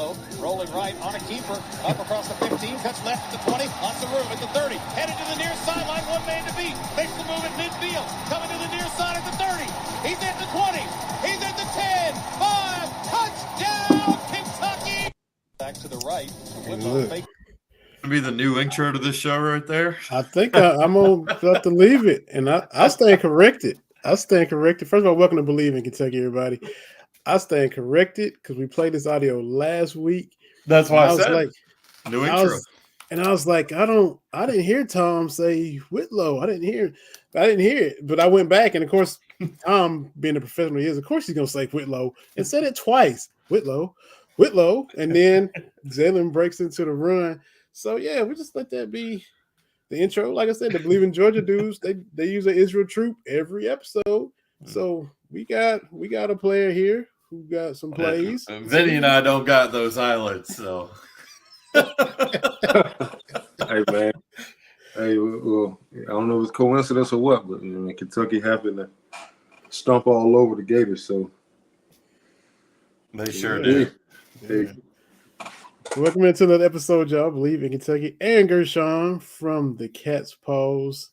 Whitlow rolling right on a keeper, up across the 15, cuts left at the 20, on the room at the 30, headed to the near sideline, one man to beat, makes the move at midfield, coming to the near side at the 30, he's at the 20, he's at the 10, 5, touchdown, Kentucky! Back to the right, Whitlow fake. Be the new intro to this show right there. I think I'm gonna have to leave it, and I stand corrected. First of all, welcome to Believe in Kentucky, everybody. I stand corrected because we played this audio last week. That's why I said like, new intro. I was like, I didn't hear Tom say Whitlow. I didn't hear it, but I went back, and of course, Tom, being the professional he is, of course he's gonna say Whitlow and said it twice. Whitlow, and then Jalen breaks into the run. So yeah, we just let that be the intro. Like I said, the Believe in Georgia dudes, they use an Israel troop every episode. So we got a player here who got some plays. Vinny and I don't got those highlights, so hey man. Hey, well, I don't know if it's coincidence or what, but Kentucky happened to stomp all over the Gators, so they sure did. Hey. Welcome into another episode, y'all. Believe in Kentucky. Aaron Gershon from the Cat's Paws.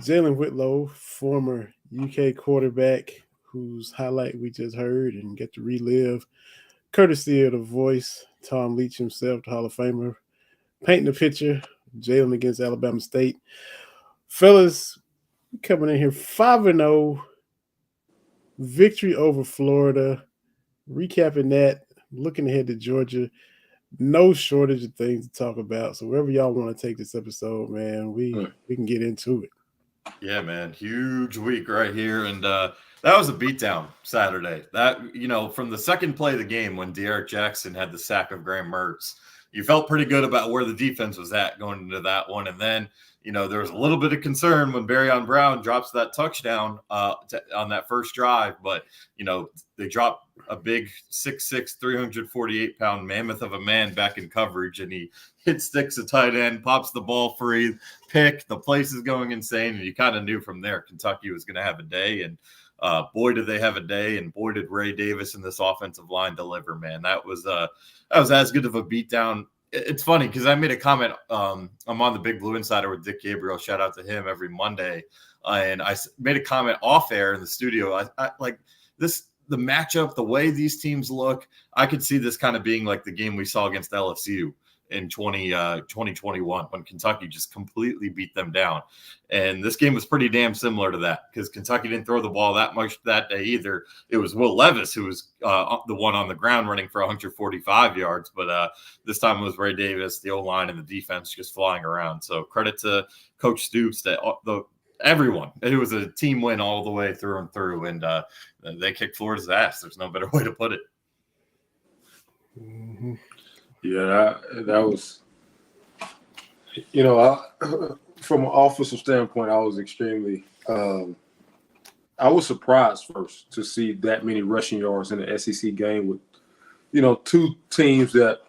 Jalen Whitlow, former UK quarterback, whose highlight we just heard and get to relive, courtesy of the voice, Tom Leach himself, the Hall of Famer, painting the picture, Jalen against Alabama State. Fellas, coming in here 5-0, victory over Florida, recapping that, looking ahead to Georgia. No shortage of things to talk about. So wherever y'all want to take this episode, man, we can get into it. Yeah, man. Huge week right here. And that was a beatdown Saturday. That, from the second play of the game when De'Aaron Jackson had the sack of Graham Mertz, you felt pretty good about where the defense was at going into that one. And then, there was a little bit of concern when Barryon Brown drops that touchdown on that first drive. But, they dropped a big 6'6", 348-pound mammoth of a man back in coverage, and he hit sticks a tight end, pops the ball free, pick. The place is going insane, and you kind of knew from there Kentucky was going to have a day. And boy, did they have a day, and boy, did Ray Davis and this offensive line deliver, man. That was as good of a beatdown. It's funny because I made a comment. I'm on the Big Blue Insider with Dick Gabriel. Shout out to him every Monday. And I made a comment off air in the studio. I like this, the matchup, the way these teams look. I could see this kind of being like the game we saw against LSU in 2021 when Kentucky just completely beat them down. And this game was pretty damn similar to that because Kentucky didn't throw the ball that much that day either. It was Will Levis who was the one on the ground running for 145 yards. But this time it was Ray Davis, the O-line, and the defense just flying around. So credit to Coach Stoops, that everyone. It was a team win all the way through and through. And they kicked Florida's ass. There's no better way to put it. Mm-hmm. Yeah, that was, from an offensive standpoint, I was extremely, I was surprised first to see that many rushing yards in the SEC game with, two teams that,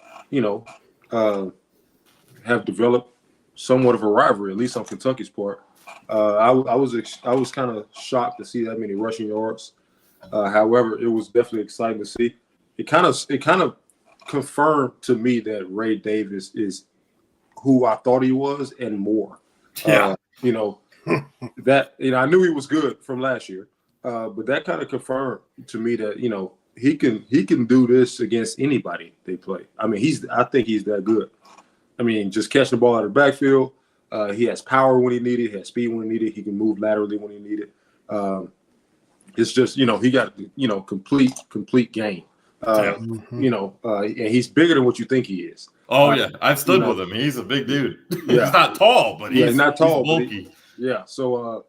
have developed somewhat of a rivalry, at least on Kentucky's part. I was kind of shocked to see that many rushing yards. However, it was definitely exciting to see. It kind of confirmed to me that Ray Davis is who I thought he was and more. Yeah. That I knew he was good from last year, but that kind of confirmed to me that he can do this against anybody they play. I mean, I think he's that good. I mean, just catching the ball out of the backfield. He has power when he needed. He has speed when he needed. He can move laterally when he needed. It's just he got complete game. And he's bigger than what you think he is. Oh yeah, I've stood with him. He's a big dude. Yeah. He's not tall, but he's not tall, he's bulky. So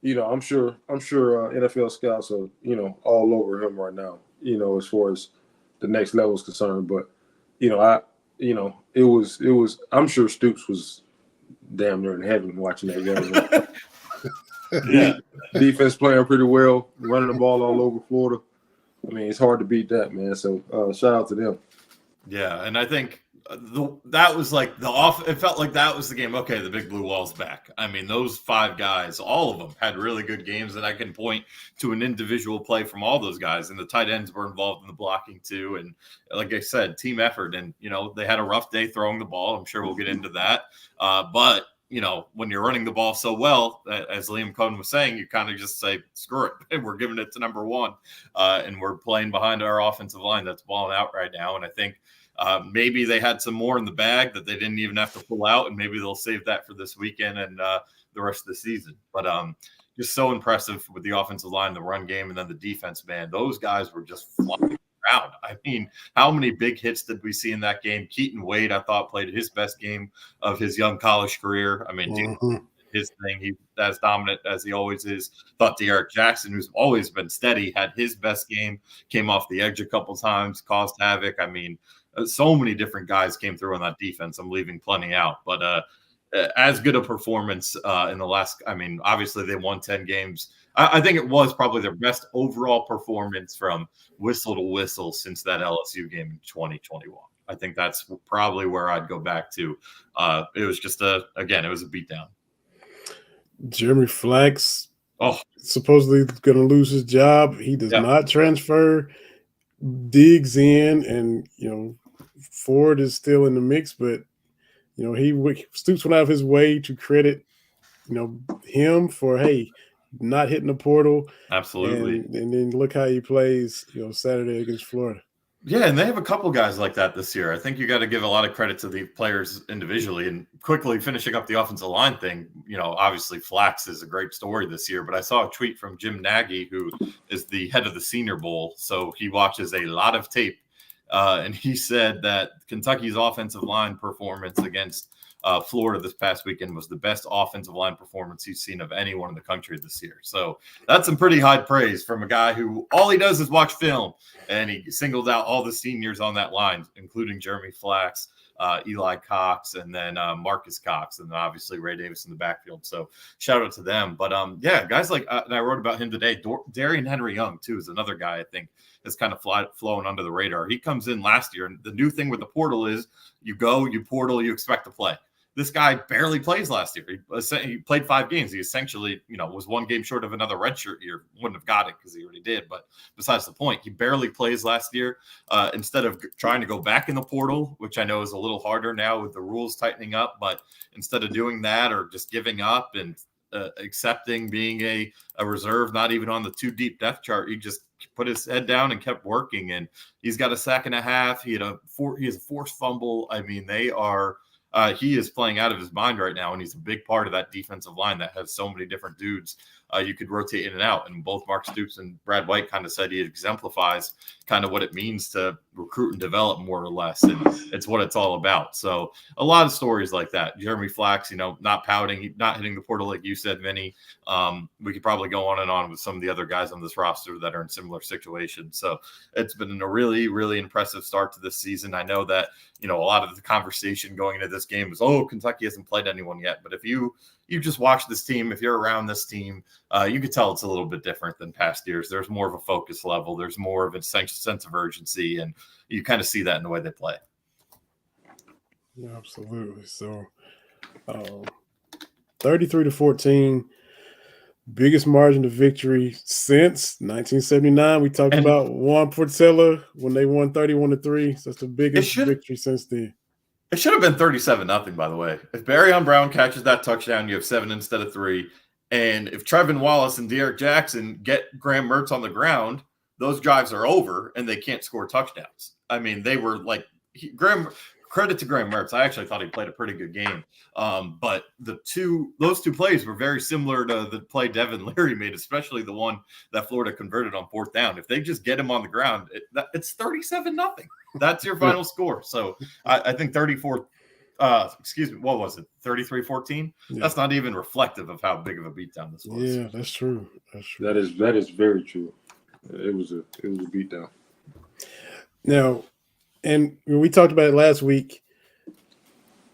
I'm sure NFL scouts are all over him right now. As far as the next level is concerned, but it was. I'm sure Stoops was damn near in heaven watching that game. Yeah, defense playing pretty well, running the ball all over Florida. I mean, it's hard to beat that, man. So shout out to them. Yeah, and I think that was like the off. It felt like that was the game. Okay, the big blue wall's back. I mean, those 5 guys, all of them had really good games, and I can point to an individual play from all those guys. And the tight ends were involved in the blocking too. And like I said, team effort. And they had a rough day throwing the ball. I'm sure we'll get into that. But when you're running the ball so well, as Liam Cohn was saying, you kind of just say, screw it. We're giving it to number 1. And we're playing behind our offensive line that's balling out right now. And I think maybe they had some more in the bag that they didn't even have to pull out, and maybe they'll save that for this weekend and the rest of the season. But just so impressive with the offensive line, the run game, and then the defense, man. Those guys were just flying around. I mean, how many big hits did we see in that game? Keaton Wade, I thought, played his best game of his young college career. I mean, his thing, he's as dominant as he always is. Thought De'Aaron Jackson, who's always been steady, had his best game, came off the edge a couple times, caused havoc. I mean, so many different guys came through on that defense. I'm leaving plenty out, but as good a performance in the last. I mean, obviously they won 10 games. I think it was probably their best overall performance from whistle to whistle since that LSU game in 2021. I think that's probably where I'd go back to. It was just it was a beatdown. Jeremy Flax, supposedly going to lose his job. He does not transfer. Diggs in, and Ford is still in the mix, but Stoops went out of his way to credit him for not hitting the portal. Absolutely. And then look how he plays Saturday against Florida. Yeah, and they have a couple guys like that this year. I think you got to give a lot of credit to the players individually. And quickly finishing up the offensive line thing, obviously Flax is a great story this year, but I saw a tweet from Jim Nagy, who is the head of the Senior Bowl, so he watches a lot of tape. And he said that Kentucky's offensive line performance against Florida this past weekend was the best offensive line performance he's seen of anyone in the country this year. So that's some pretty high praise from a guy who all he does is watch film, and he singled out all the seniors on that line, including Jeremy Flax, Eli Cox, and then Marcus Cox, and then obviously Ray Davis in the backfield. So shout out to them. But guys like, and I wrote about him today, Darian Henry Young too is another guy I think is kind of flown under the radar. He comes in last year, and the new thing with the portal is you portal, you expect to play. This guy barely plays last year. He played 5 games. He essentially, was 1 game short of another redshirt year. Wouldn't have got it because he already did. But besides the point, he barely plays last year. Instead of trying to go back in the portal, which I know is a little harder now with the rules tightening up, but instead of doing that or just giving up and accepting being a reserve, not even on the 2 deep depth chart, he just put his head down and kept working. And he's got a sack and a half. He has a forced fumble. I mean, they are. He is playing out of his mind right now, and he's a big part of that defensive line that has so many different dudes you could rotate in and out. And both Mark Stoops and Brad White kind of said he exemplifies kind of what it means to recruit and develop more or less, and it's what it's all about. So a lot of stories like that. Jeremy Flax, not pouting, not hitting the portal like you said, Vinny. We could probably go on and on with some of the other guys on this roster that are in similar situations. So it's been a really, really impressive start to this season. I know that a lot of the conversation going into this game was, Kentucky hasn't played anyone yet. But if you just watch this team, if you're around this team, you could tell it's a little bit different than past years. There's more of a focus level. There's more of a sense of urgency, and you kind of see that in the way they play. Yeah, absolutely. So 33-14, biggest margin of victory since 1979. We talked about Juan Portela when they won 31-3. So that's the biggest victory since then. It should have been 37-0, by the way. If Barryon Brown catches that touchdown, you have 7 instead of 3. And if Trevin Wallace and De'Aaron Jackson get Graham Mertz on the ground, those drives are over and they can't score touchdowns. I mean, they were like credit to Graham Mertz. I actually thought he played a pretty good game. But those 2 plays were very similar to the play Devin Leary made, especially the one that Florida converted on 4th down. If they just get him on the ground, it's 37-0. That's your final score. So I think 34. What was it? 33-14. Yeah. That's not even reflective of how big of a beatdown this was. Yeah, that's true. That is very true. It was a beatdown. Now, and we talked about it last week,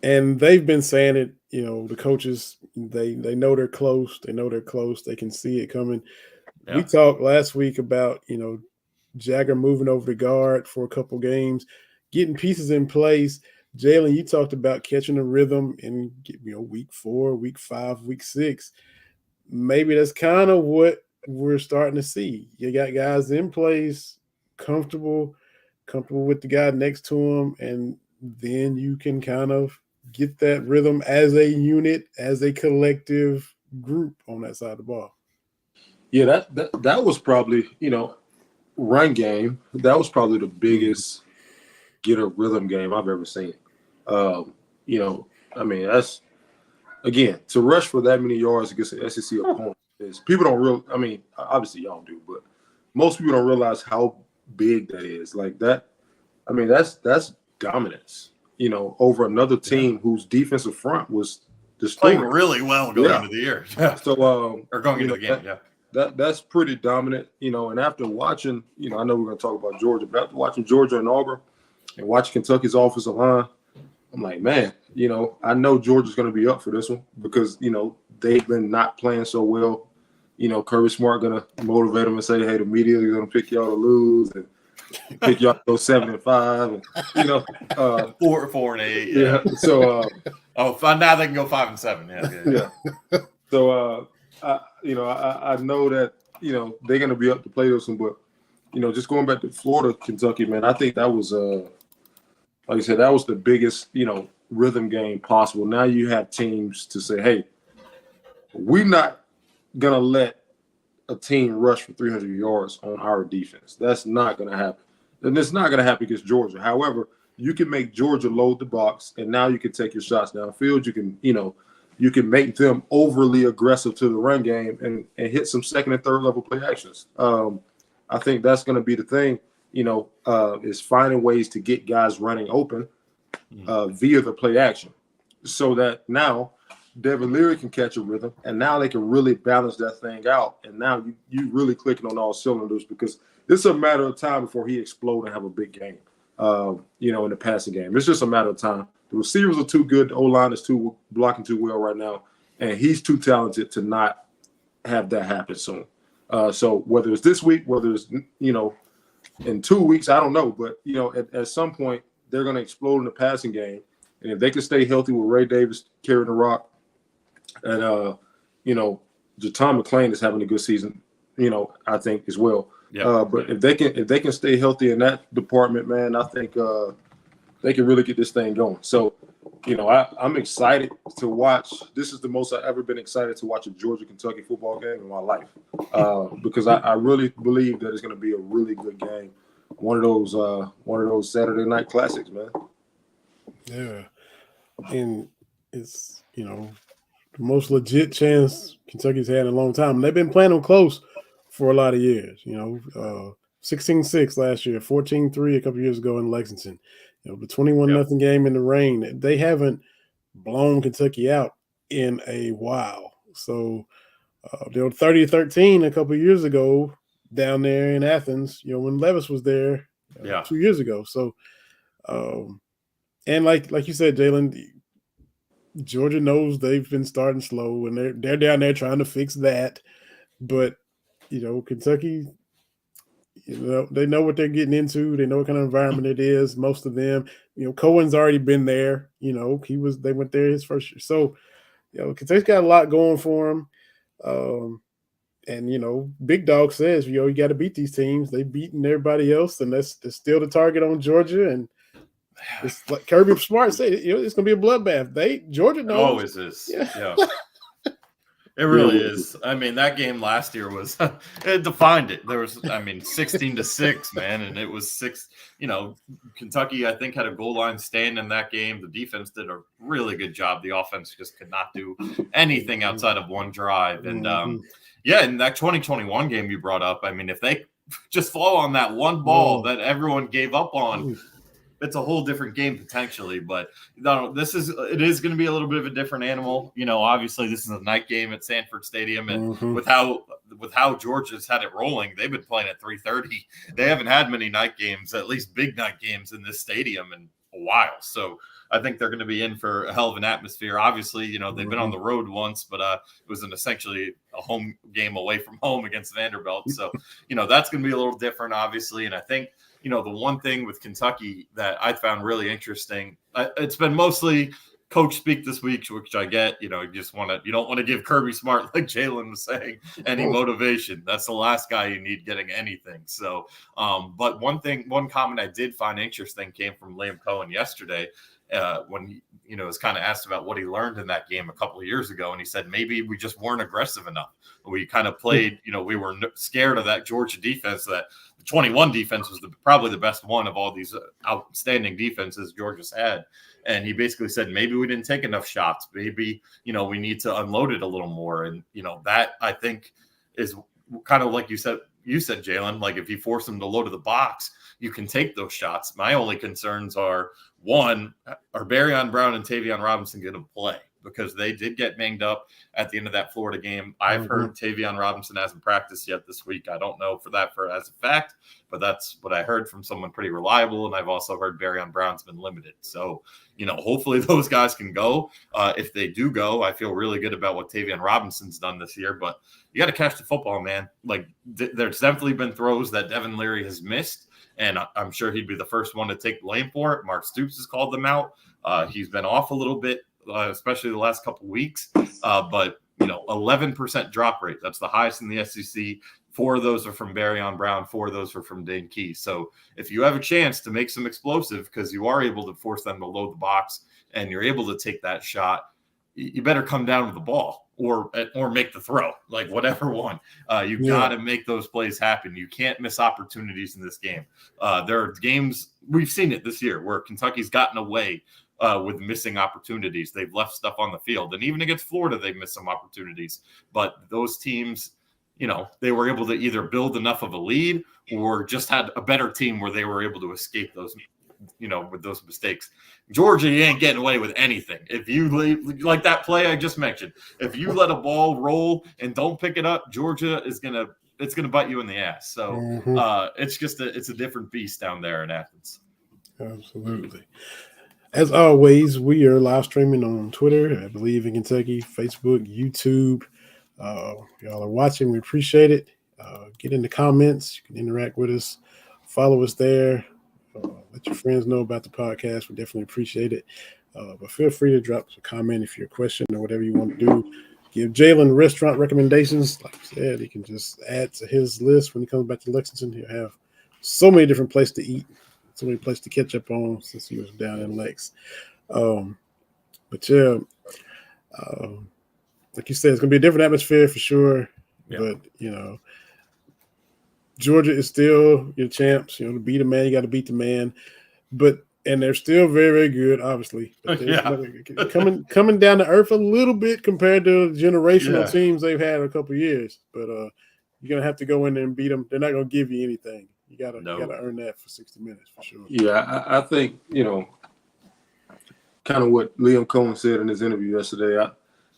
and they've been saying it. The coaches they know they're close. They know they're close. They can see it coming. Yeah. We talked last week about Jagger moving over to guard for a couple games, getting pieces in place. Jalen, you talked about catching a rhythm in week 4, week 5, week 6. Maybe that's kind of what we're starting to see. You got guys in place, comfortable with the guy next to him, and then you can kind of get that rhythm as a unit, as a collective group on that side of the ball. Yeah, that was probably, run game. That was probably the biggest get a rhythm game I've ever seen. That's, again, to rush for that many yards against an SEC opponent is, people don't obviously y'all do, but most people don't realize how big that is. Like that, that's dominance, over another team whose defensive front was playing really well going into the year. So, or going into the game, That's pretty dominant, and after watching, I know we're going to talk about Georgia, but after watching Georgia and Auburn and watching Kentucky's offensive line, I'm like, man, I know Georgia's going to be up for this one because, they've been not playing so well. Kirby Smart going to motivate them and say, hey, the media is going to pick y'all to lose and pick y'all to go 7-5. And, 4-8. Yeah. So, now they can go 5-7. Yeah. So, I know that, they're going to be up to play this one, but, just going back to Florida, Kentucky, man, I think that was, like I said, that was the biggest, rhythm game possible. Now you have teams to say, hey, we're not going to let a team rush for 300 yards on our defense. That's not going to happen. And it's not going to happen against Georgia. However, you can make Georgia load the box, and now you can take your shots downfield. You can, you can make them overly aggressive to the run game and hit some second and third level play actions. I think that's going to be the thing, is finding ways to get guys running open via the play action so that now Devin Leary can catch a rhythm, and now they can really balance that thing out. And now you really clicking on all cylinders because it's a matter of time before he explode and have a big game, in the passing game. It's just a matter of time. The receivers are too good. The O-line is blocking too well right now, and he's too talented to not have that happen soon. So whether it's this week, whether it's, in 2 weeks, I don't know. But, at some point, they're going to explode in the passing game. And if they can stay healthy with Ray Davis carrying the rock and, Jaton McClain is having a good season, I think as well. Yeah. But if they can stay healthy in that department, man, I think they can really get this thing going. So, I'm excited to watch. This is the most I've ever been excited to watch a Georgia-Kentucky football game in my life because I really believe that it's going to be a really good game. One of those Saturday night classics, man. Yeah, and it's the most legit chance Kentucky's had in a long time. And they've been playing them close for a lot of years. 16-6 last year, 14-3 a couple years ago in Lexington. The 21-0 game in the rain. They haven't blown Kentucky out in a while. So they were 30-13 a couple years ago down there in Athens. When Levis was there 2 years ago. So, and like you said, Jalen, Georgia knows they've been starting slow, and they're down there trying to fix that. But Kentucky, they know what they're getting into. They know what kind of environment it is. Most of them, Cohen's already been there. They went there his first year. So, Kentucky's got a lot going for him. And Big Dog says, you got to beat these teams. They've beaten everybody else, and that's still the target on Georgia. And it's like Kirby Smart said, it's going to be a bloodbath. Georgia knows. It always is. Yeah. It really is. I mean, that game last year was it defined it. There was, 16-6, man, and it was 6. Kentucky, I think, had a goal line stand in that game. The defense did a really good job. The offense just could not do anything outside of one drive. And in that 2021 game you brought up, if they just fall on that one ball that everyone gave up on, it's a whole different game potentially. But it is going to be a little bit of a different animal. Obviously this is a night game at Sanford Stadium, and with how Georgia's had it rolling, they've been playing at 3:30. They haven't had many night games, at least big night games, in this stadium in a while. So I think they're going to be in for a hell of an atmosphere. Obviously, they've been on the road once, but it was essentially a home game away from home against Vanderbilt. So, that's going to be a little different, obviously. And I think, the one thing with Kentucky that I found really interesting, it's been mostly coach speak this week, which I get. You don't want to give Kirby Smart, like Jalen was saying, any motivation. That's the last guy you need getting anything. So, but one comment I did find interesting came from Liam Cohen yesterday when he, was kind of asked about what he learned in that game a couple of years ago, and he said maybe we just weren't aggressive enough. We kind of played, we were scared of that Georgia defense. That the 21 defense was probably the best one of all these outstanding defenses Georgia's had. And he basically said, maybe we didn't take enough shots. Maybe, we need to unload it a little more. And, that I think is kind of like you said, Jalen, like if you force them to load to the box, you can take those shots. My only concerns are, one, are Barryon Brown and Tavion Robinson going to play? Because they did get banged up at the end of that Florida game. I've heard Tavion Robinson hasn't practiced yet this week. I don't know as a fact, but that's what I heard from someone pretty reliable. And I've also heard Barryon Brown's been limited. So, hopefully those guys can go. If they do go, I feel really good about what Tavion Robinson's done this year. But you got to catch the football, man. Like there's definitely been throws that Devin Leary has missed, and I'm sure he'd be the first one to take blame for it. Mark Stoops has called them out. He's been off a little bit, especially the last couple of weeks. But 11% drop rate. That's the highest in the SEC. 4 of those are from Barryon Brown. 4 of those are from Dane Key. So if you have a chance to make some explosive, because you are able to force them to load the box and you're able to take that shot, you better come down with the ball or make the throw, like whatever one. You got to make those plays happen. You can't miss opportunities in this game. There are games, we've seen it this year, where Kentucky's gotten away with missing opportunities. They've left stuff on the field. And even against Florida, they've missed some opportunities. But those teams, they were able to either build enough of a lead or just had a better team where they were able to escape those, with those mistakes. Georgia, you ain't getting away with anything. If you leave, like that play I just mentioned, if you let a ball roll and don't pick it up, Georgia is it's gonna bite you in the ass. So it's a different beast down there in Athens. Absolutely. As always, we are live streaming on Twitter, I believe in Kentucky, Facebook, YouTube. Y'all are watching. We appreciate it. Get in the comments. You can interact with us. Follow us there. Let your friends know about the podcast. We definitely appreciate it. But feel free to drop a comment if you're a question or whatever you want to do. Give Jalen restaurant recommendations. Like I said, he can just add to his list when he comes back to Lexington. He'll have so many different places to eat, so many places to catch up on since he was down in Lex. But yeah, like you said, it's going to be a different atmosphere for sure. Yeah. But, Georgia is still your champs. To beat a man, you got to beat the man. And they're still very, very good, obviously. But coming down to earth a little bit compared to the generational teams they've had in a couple of years. But you're gonna have to go in there and beat them. They're not gonna give you anything. You gotta earn that for 60 minutes for sure. Yeah, I think kind of what Liam Cohen said in his interview yesterday.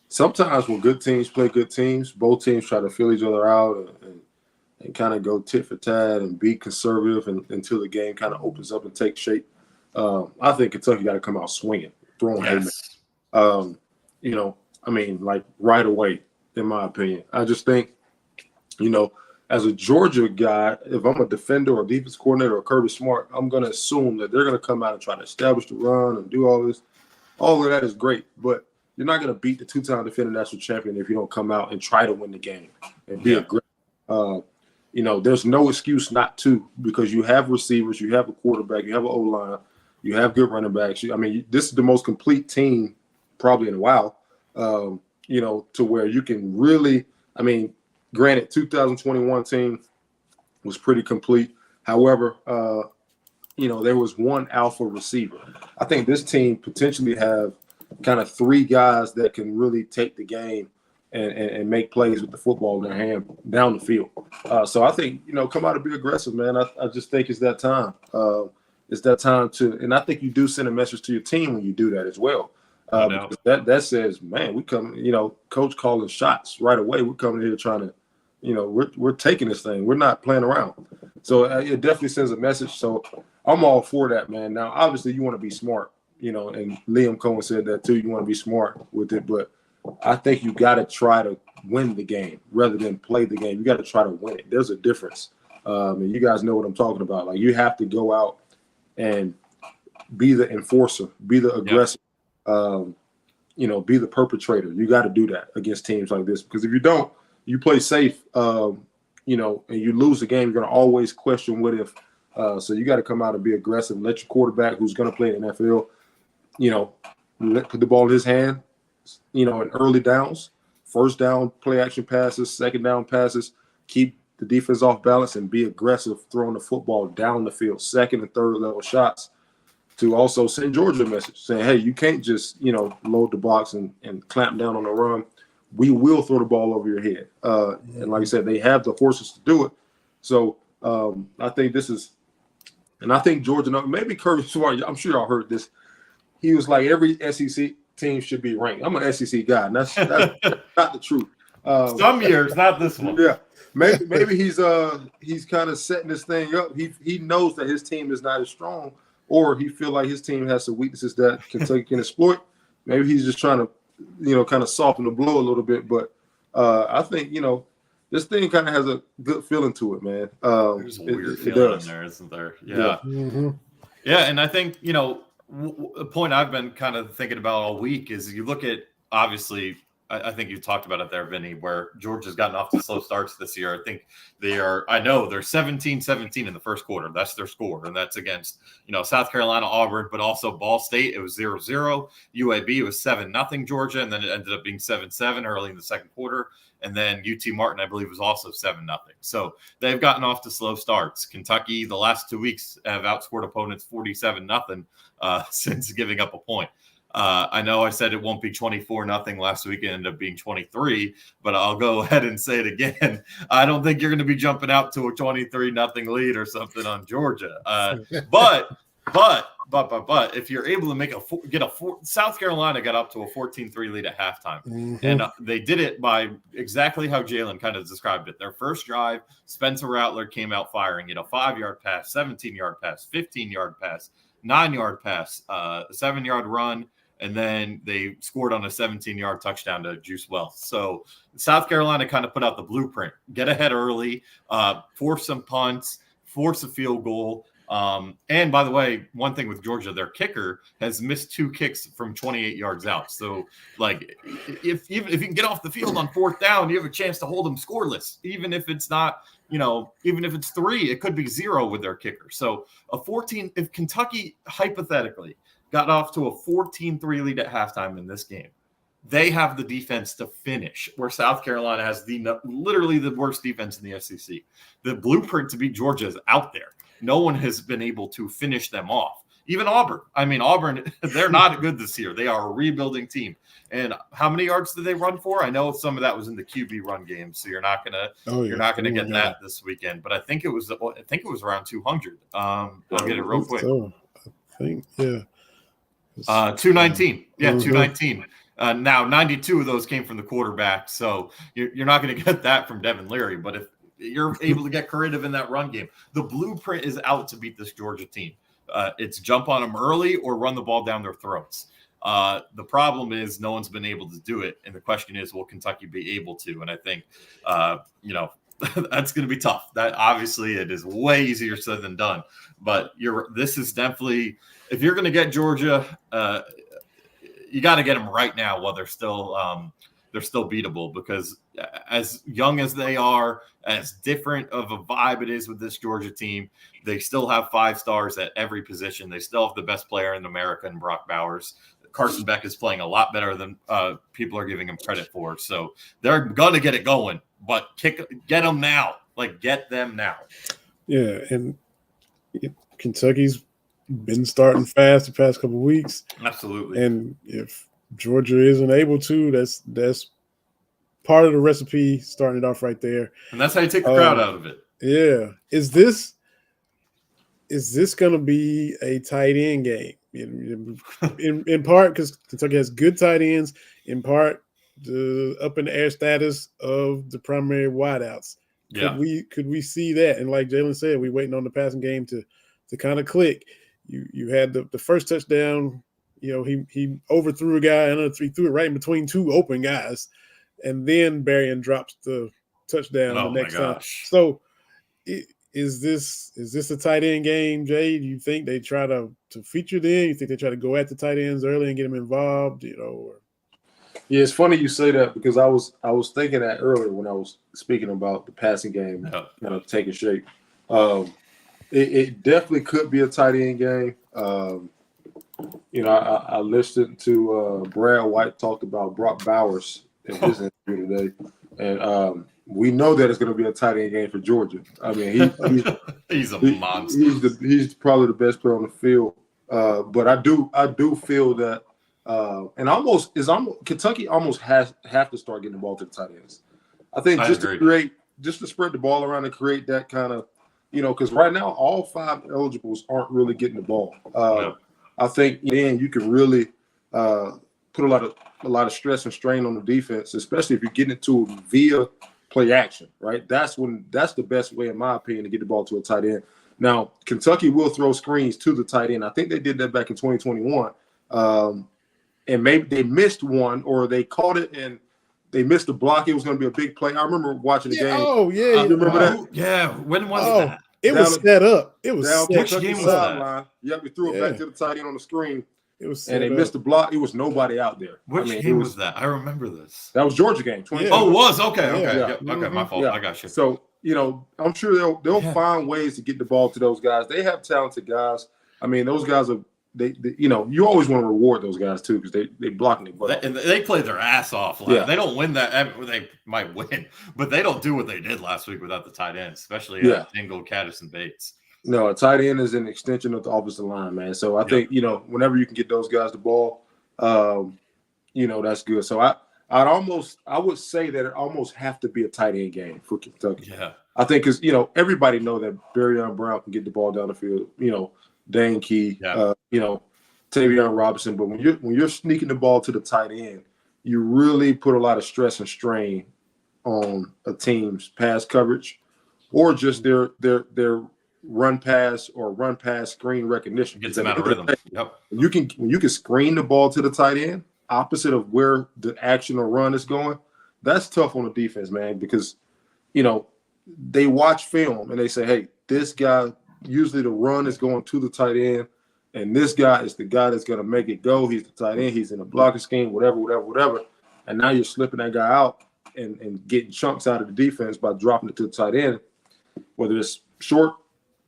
Sometimes when good teams play good teams, both teams try to fill each other out and kind of go tit for tat and be conservative until the game kind of opens up and takes shape. I think Kentucky got to come out swinging, throwing haymakers. Like right away, in my opinion. I just think, as a Georgia guy, if I'm a defender or defense coordinator or Kirby Smart, I'm going to assume that they're going to come out and try to establish the run and do all this. All of that is great, but you're not going to beat the 2-time defending national champion if you don't come out and try to win the game and be aggressive. There's no excuse not to, because you have receivers, you have a quarterback, you have an O-line, you have good running backs. This is the most complete team probably in a while, to where you can really, granted, 2021 team was pretty complete. However, there was one alpha receiver. I think this team potentially have kind of 3 guys that can really take the game and make plays with the football in their hand down the field. So I think, come out and be aggressive, man. I just think it's that time. It's that time and I think you do send a message to your team when you do that as well. That says, man, we come, coach calling shots right away. We're coming here trying to, we're taking this thing. We're not playing around. So it definitely sends a message. So I'm all for that, man. Now, obviously, you want to be smart. and Liam Cohen said that too. You want to be smart with it, but I think you got to try to win the game rather than play the game. You got to try to win it. There's a difference. And you guys know what I'm talking about. Like, you have to go out and be the enforcer, be the aggressor, be the perpetrator. You got to do that against teams like this, because if you don't, you play safe, and you lose the game, you're going to always question what if. So you got to come out and be aggressive. Let your quarterback, who's going to play in the NFL, put the ball in his hand, in early downs, first down play action passes, second down passes, keep the defense off balance and be aggressive throwing the football down the field, second and third level shots, to also send Georgia a message saying, hey, you can't just, load the box and clamp down on the run. We will throw the ball over your head. And like I said, they have the horses to do it. So I think this is – and I think Georgia – maybe Kirby Smart, I'm sure y'all heard this. He was like, every SEC team should be ranked. I'm an SEC guy, and that's not the truth. Some years, not this one. Yeah. Maybe he's kind of setting this thing up. He knows that his team is not as strong, or he feel like his team has some weaknesses that Kentucky can exploit. Maybe he's just trying to, kind of soften the blow a little bit. But I think, this thing kind of has a good feeling to it, man. There's a weird feeling in there, isn't there? Yeah. Mm-hmm. Yeah, and I think, the point I've been kind of thinking about all week is you look at, obviously, I think you talked about it there, Vinny, where Georgia's gotten off to slow starts this year. I think they're 17-17 in the first quarter. That's their score. And that's against, South Carolina, Auburn, but also Ball State. It was 0-0. UAB was 7-0 Georgia. And then it ended up being 7-7 early in the second quarter. And then UT Martin, I believe, was also 7-0. So they've gotten off to slow starts. Kentucky, the last 2 weeks, have outscored opponents 47-0 since giving up a point. I know I said it won't be 24-0 last week. It ended up being 23, but I'll go ahead and say it again. I don't think you're going to be jumping out to a 23-0 lead or something on Georgia. But if you're able to South Carolina got up to a 14-3 lead at halftime, and they did it by exactly how Jalen kind of described it. Their first drive, Spencer Rattler came out firing, 5-yard pass, 17-yard pass, 15-yard pass, 9-yard pass, 7-yard run. And then they scored on a 17-yard touchdown to Juice Wells. So South Carolina kind of put out the blueprint. Get ahead early, force some punts, force a field goal. And by the way, one thing with Georgia, their kicker has missed 2 kicks from 28 yards out. So, like, if you can get off the field on fourth down, you have a chance to hold them scoreless. Even if it's not, even if it's 3, it could be 0 with their kicker. So if Kentucky hypothetically got off to a 14-3 lead at halftime in this game, they have the defense to finish, where South Carolina has literally the worst defense in the SEC. The blueprint to beat Georgia is out there. No one has been able to finish them off. Even Auburn. I mean, Auburn, they're not good this year. They are a rebuilding team. And how many yards did they run for? I know some of that was in the QB run game, so you're not gonna get that this weekend. But I think it was around 200. I'll get it real quick. So, I think 219. Yeah, 219. Now 92 of those came from the quarterback, so you're not going to get that from Devin Leary. But if you're able to get creative in that run game, the blueprint is out to beat this Georgia team. It's jump on them early or run the ball down their throats. The problem is no one's been able to do it, and the question is, will Kentucky be able to? And I think, that's going to be tough. That obviously it is way easier said than done. But this is definitely, if you're going to get Georgia, you got to get them right now while they're still beatable, because as young as they are, as different of a vibe it is with this Georgia team, they still have 5 stars at every position. They still have the best player in America in Brock Bowers. Carson Beck is playing a lot better than people are giving him credit for. So they're going to get it going, but get them now. Like, get them now. Yeah, and Kentucky's been starting fast the past couple of weeks. Absolutely. And if Georgia isn't able to, that's part of the recipe, starting it off right there. And that's how you take the crowd out of it. Yeah. Is this going to be a tight end game? In part because Kentucky has good tight ends, in part the up in the air status of the primary wideouts. Yeah. Could we see that? And like Jalen said, we're waiting on the passing game to kind of click. You had the first touchdown he overthrew a guy and he threw it right in between two open guys, and then Berrien drops the touchdown the next time. So is this a tight end game, Jay? Do you think they try to feature them? You think they try to go at the tight ends early and get them involved? Or... Yeah, it's funny you say that because I was thinking that earlier when I was speaking about the passing game kind of taking shape. It definitely could be a tight end game. I listened to Brad White talked about Brock Bowers in his interview today, and we know that it's going to be a tight end game for Georgia. I mean, he's a monster. He's probably the best player on the field. But I do feel that, and Kentucky almost have to start getting the ball to the tight ends. I think just to spread the ball around and create that kind of, because right now all 5 eligibles aren't really getting the ball. I think then you can really put a lot of stress and strain on the defense, especially if you're getting it to them via play action, right? That's the best way, in my opinion, to get the ball to a tight end. Now, Kentucky will throw screens to the tight end. I think they did that back in 2021. And maybe they missed one, or they caught it and they missed the block. It was going to be a big play. I remember watching the game. Oh, yeah. You remember that? Yeah. When was that? It was set up. It was down which game was that? Yep, we threw it back to the tight end on the screen. It was and they missed the block. It was nobody out there. Which game was that? I remember this. That was Georgia game. Oh, it was? Okay. Yeah. Okay, my fault. I got you. So, I'm sure they'll find ways to get the ball to those guys. They have talented guys. I mean, those guys are you always want to reward those guys too because they blocking their butt. They play their ass off. They don't win that. They might win, but they don't do what they did last week without the tight end, especially Dingle, Caddis, and Bates. No, a tight end is an extension of the offensive line, man. So I think whenever you can get those guys the ball, that's good. So I would say that it almost have to be a tight end game for Kentucky. Yeah, I think because everybody know that Berrien Brown can get the ball down the field. Dane Key, Tavion Robinson. But when you're sneaking the ball to the tight end, you really put a lot of stress and strain on a team's pass coverage, or just their run pass or run pass screen recognition. Gets them out of rhythm. Yep. When you can screen the ball to the tight end, opposite of where the action or run is going, that's tough on the defense, man, because they watch film and they say, hey, this guy. Usually the run is going to the tight end, and this guy is the guy that's going to make it go. He's the tight end. He's in a blocking scheme, whatever. And now you're slipping that guy out and getting chunks out of the defense by dropping it to the tight end, whether it's short,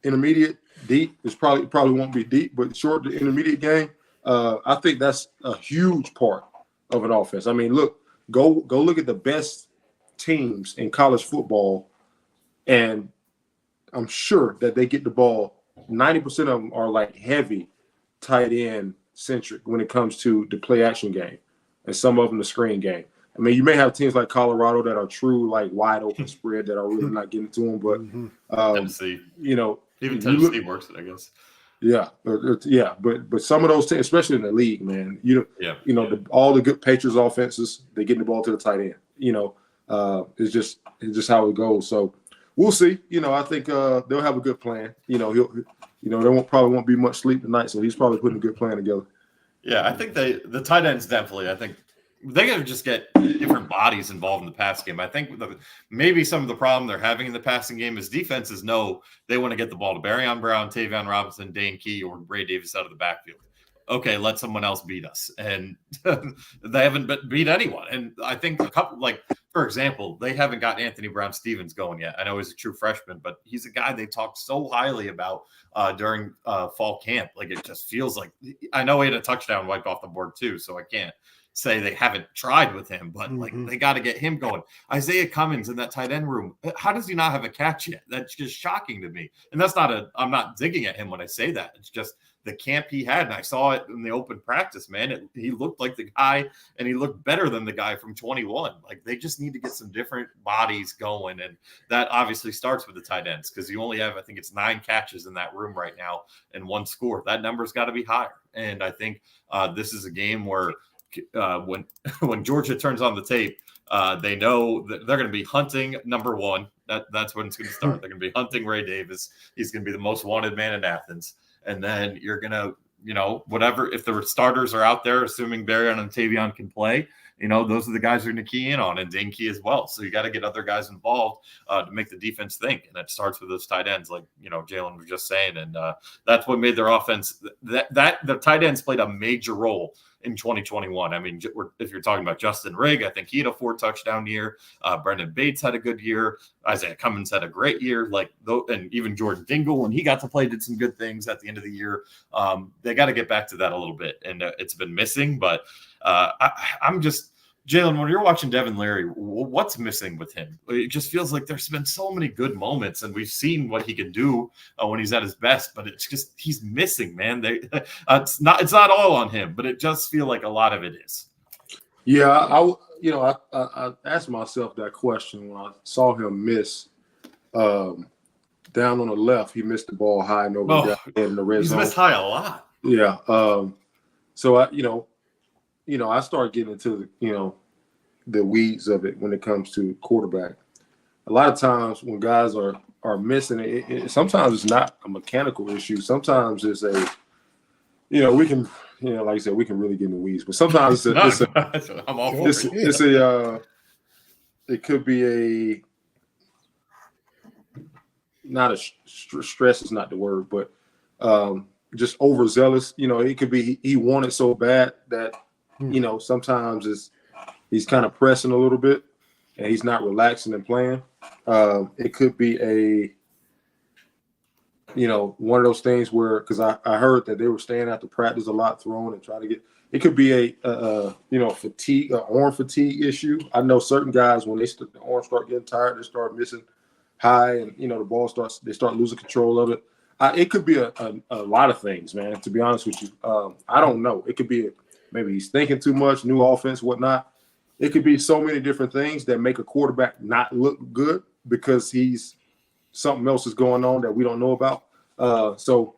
intermediate, deep. It probably won't be deep, but short to intermediate game. I think that's a huge part of an offense. I mean, go look at the best teams in college football, and I'm sure that they get the ball. 90% of them are like heavy tight end centric when it comes to the play action game, and some of them the screen game. I mean, you may have teams like Colorado that are true like wide open spread that are really not getting to them, but Tennessee, even Tennessee works it, I guess. Yeah, but some of those teams, especially in the league, man, all the good Patriots offenses, they get the ball to the tight end. It's just how it goes. So. We'll see. I think they'll have a good plan. There probably won't be much sleep tonight, so he's probably putting a good plan together. Yeah, I think the tight ends definitely. I think they got to just get different bodies involved in the pass game. I think maybe some of the problem they're having in the passing game is defenses know they want to get the ball to Berrien Brown, Tavion Robinson, Dane Key, or Ray Davis out of the backfield. Okay, let someone else beat us. And they haven't beat anyone. And I think a couple, for example, they haven't got Anthony Brown-Stevens going yet. I know he's a true freshman, but he's a guy they talked so highly about during fall camp. It just feels like – I know he had a touchdown wiped off the board too, so I can't say they haven't tried with him, but they got to get him going. Isaiah Cummings in that tight end room, how does he not have a catch yet? That's just shocking to me. And that's I'm not digging at him when I say that. It's just – the camp he had, and I saw it in the open practice, man. He looked like the guy, and he looked better than the guy from 21. They just need to get some different bodies going, and that obviously starts with the tight ends because you only have, I think it's 9 catches in that room right now and 1 score. That number's got to be higher, and I think this is a game where when Georgia turns on the tape, they know that they're going to be hunting number 1. That's when it's going to start. They're going to be hunting Ray Davis. He's going to be the most wanted man in Athens. And then you're going to whatever, if the starters are out there, assuming Barrion and Tavion can play, those are the guys you're going to key in on, and Dinky as well. So you got to get other guys involved to make the defense think. And it starts with those tight ends, like, Jalen was just saying. And that's what made their offense that the tight ends played a major role in 2021. I mean, if you're talking about Justin Rigg, I think he had a 4-touchdown year. Brendan Bates had a good year. Isaiah Cummins had a great year. And even Jordan Dingle, when he got to play, did some good things at the end of the year. They got to get back to that a little bit, and it's been missing. But I'm just, Jalen, when you're watching Devin Leary, what's missing with him? It just feels like there's been so many good moments, and we've seen what he can do when he's at his best. But it's just he's missing, man. It's not all on him, but it does feel like a lot of it is. Yeah, I asked myself that question when I saw him miss down on the left. He missed the ball high and over in the red zone. He's missed high a lot. Yeah. So I started getting into the weeds of it when it comes to quarterback. A lot of times when guys are missing it, sometimes it's not a mechanical issue. Sometimes it's we can, like I said, we can really get in the weeds. But sometimes it could be not a stress is not the word, but just overzealous. It could be he wanted so bad that sometimes he's kind of pressing a little bit and he's not relaxing and playing. It could be one of those things where, because I heard that they were staying after practice a lot, throwing and trying to get. It could be a fatigue, an arm fatigue issue. I know certain guys when the arms start getting tired, they start missing high, and the ball they start losing control of it. It could be a lot of things, man. To be honest with you, I don't know. It could be maybe he's thinking too much, new offense, whatnot. It could be so many different things that make a quarterback not look good because something else is going on that we don't know about. So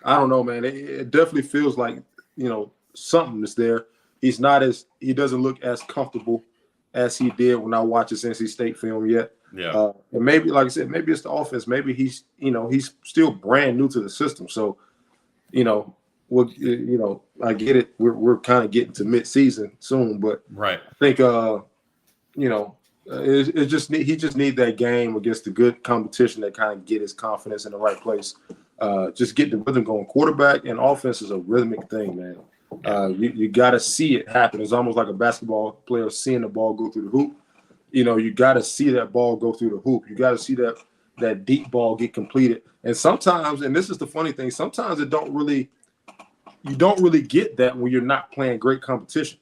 I don't know, man. It definitely feels like, something is there. He doesn't look as comfortable as he did when I watched his NC State film yet. Yeah. And maybe, like I said, maybe it's the offense. Maybe he's still brand new to the system. So, I get it. We're kind of getting to mid-season soon, but right. I think he just need that game against the good competition that kind of get his confidence in the right place. Just get the rhythm going. Quarterback and offense is a rhythmic thing, man. You got to see it happen. It's almost like a basketball player seeing the ball go through the hoop. You got to see that ball go through the hoop. You got to see that deep ball get completed. And sometimes, and this is the funny thing, sometimes you don't really get that when you're not playing great competition.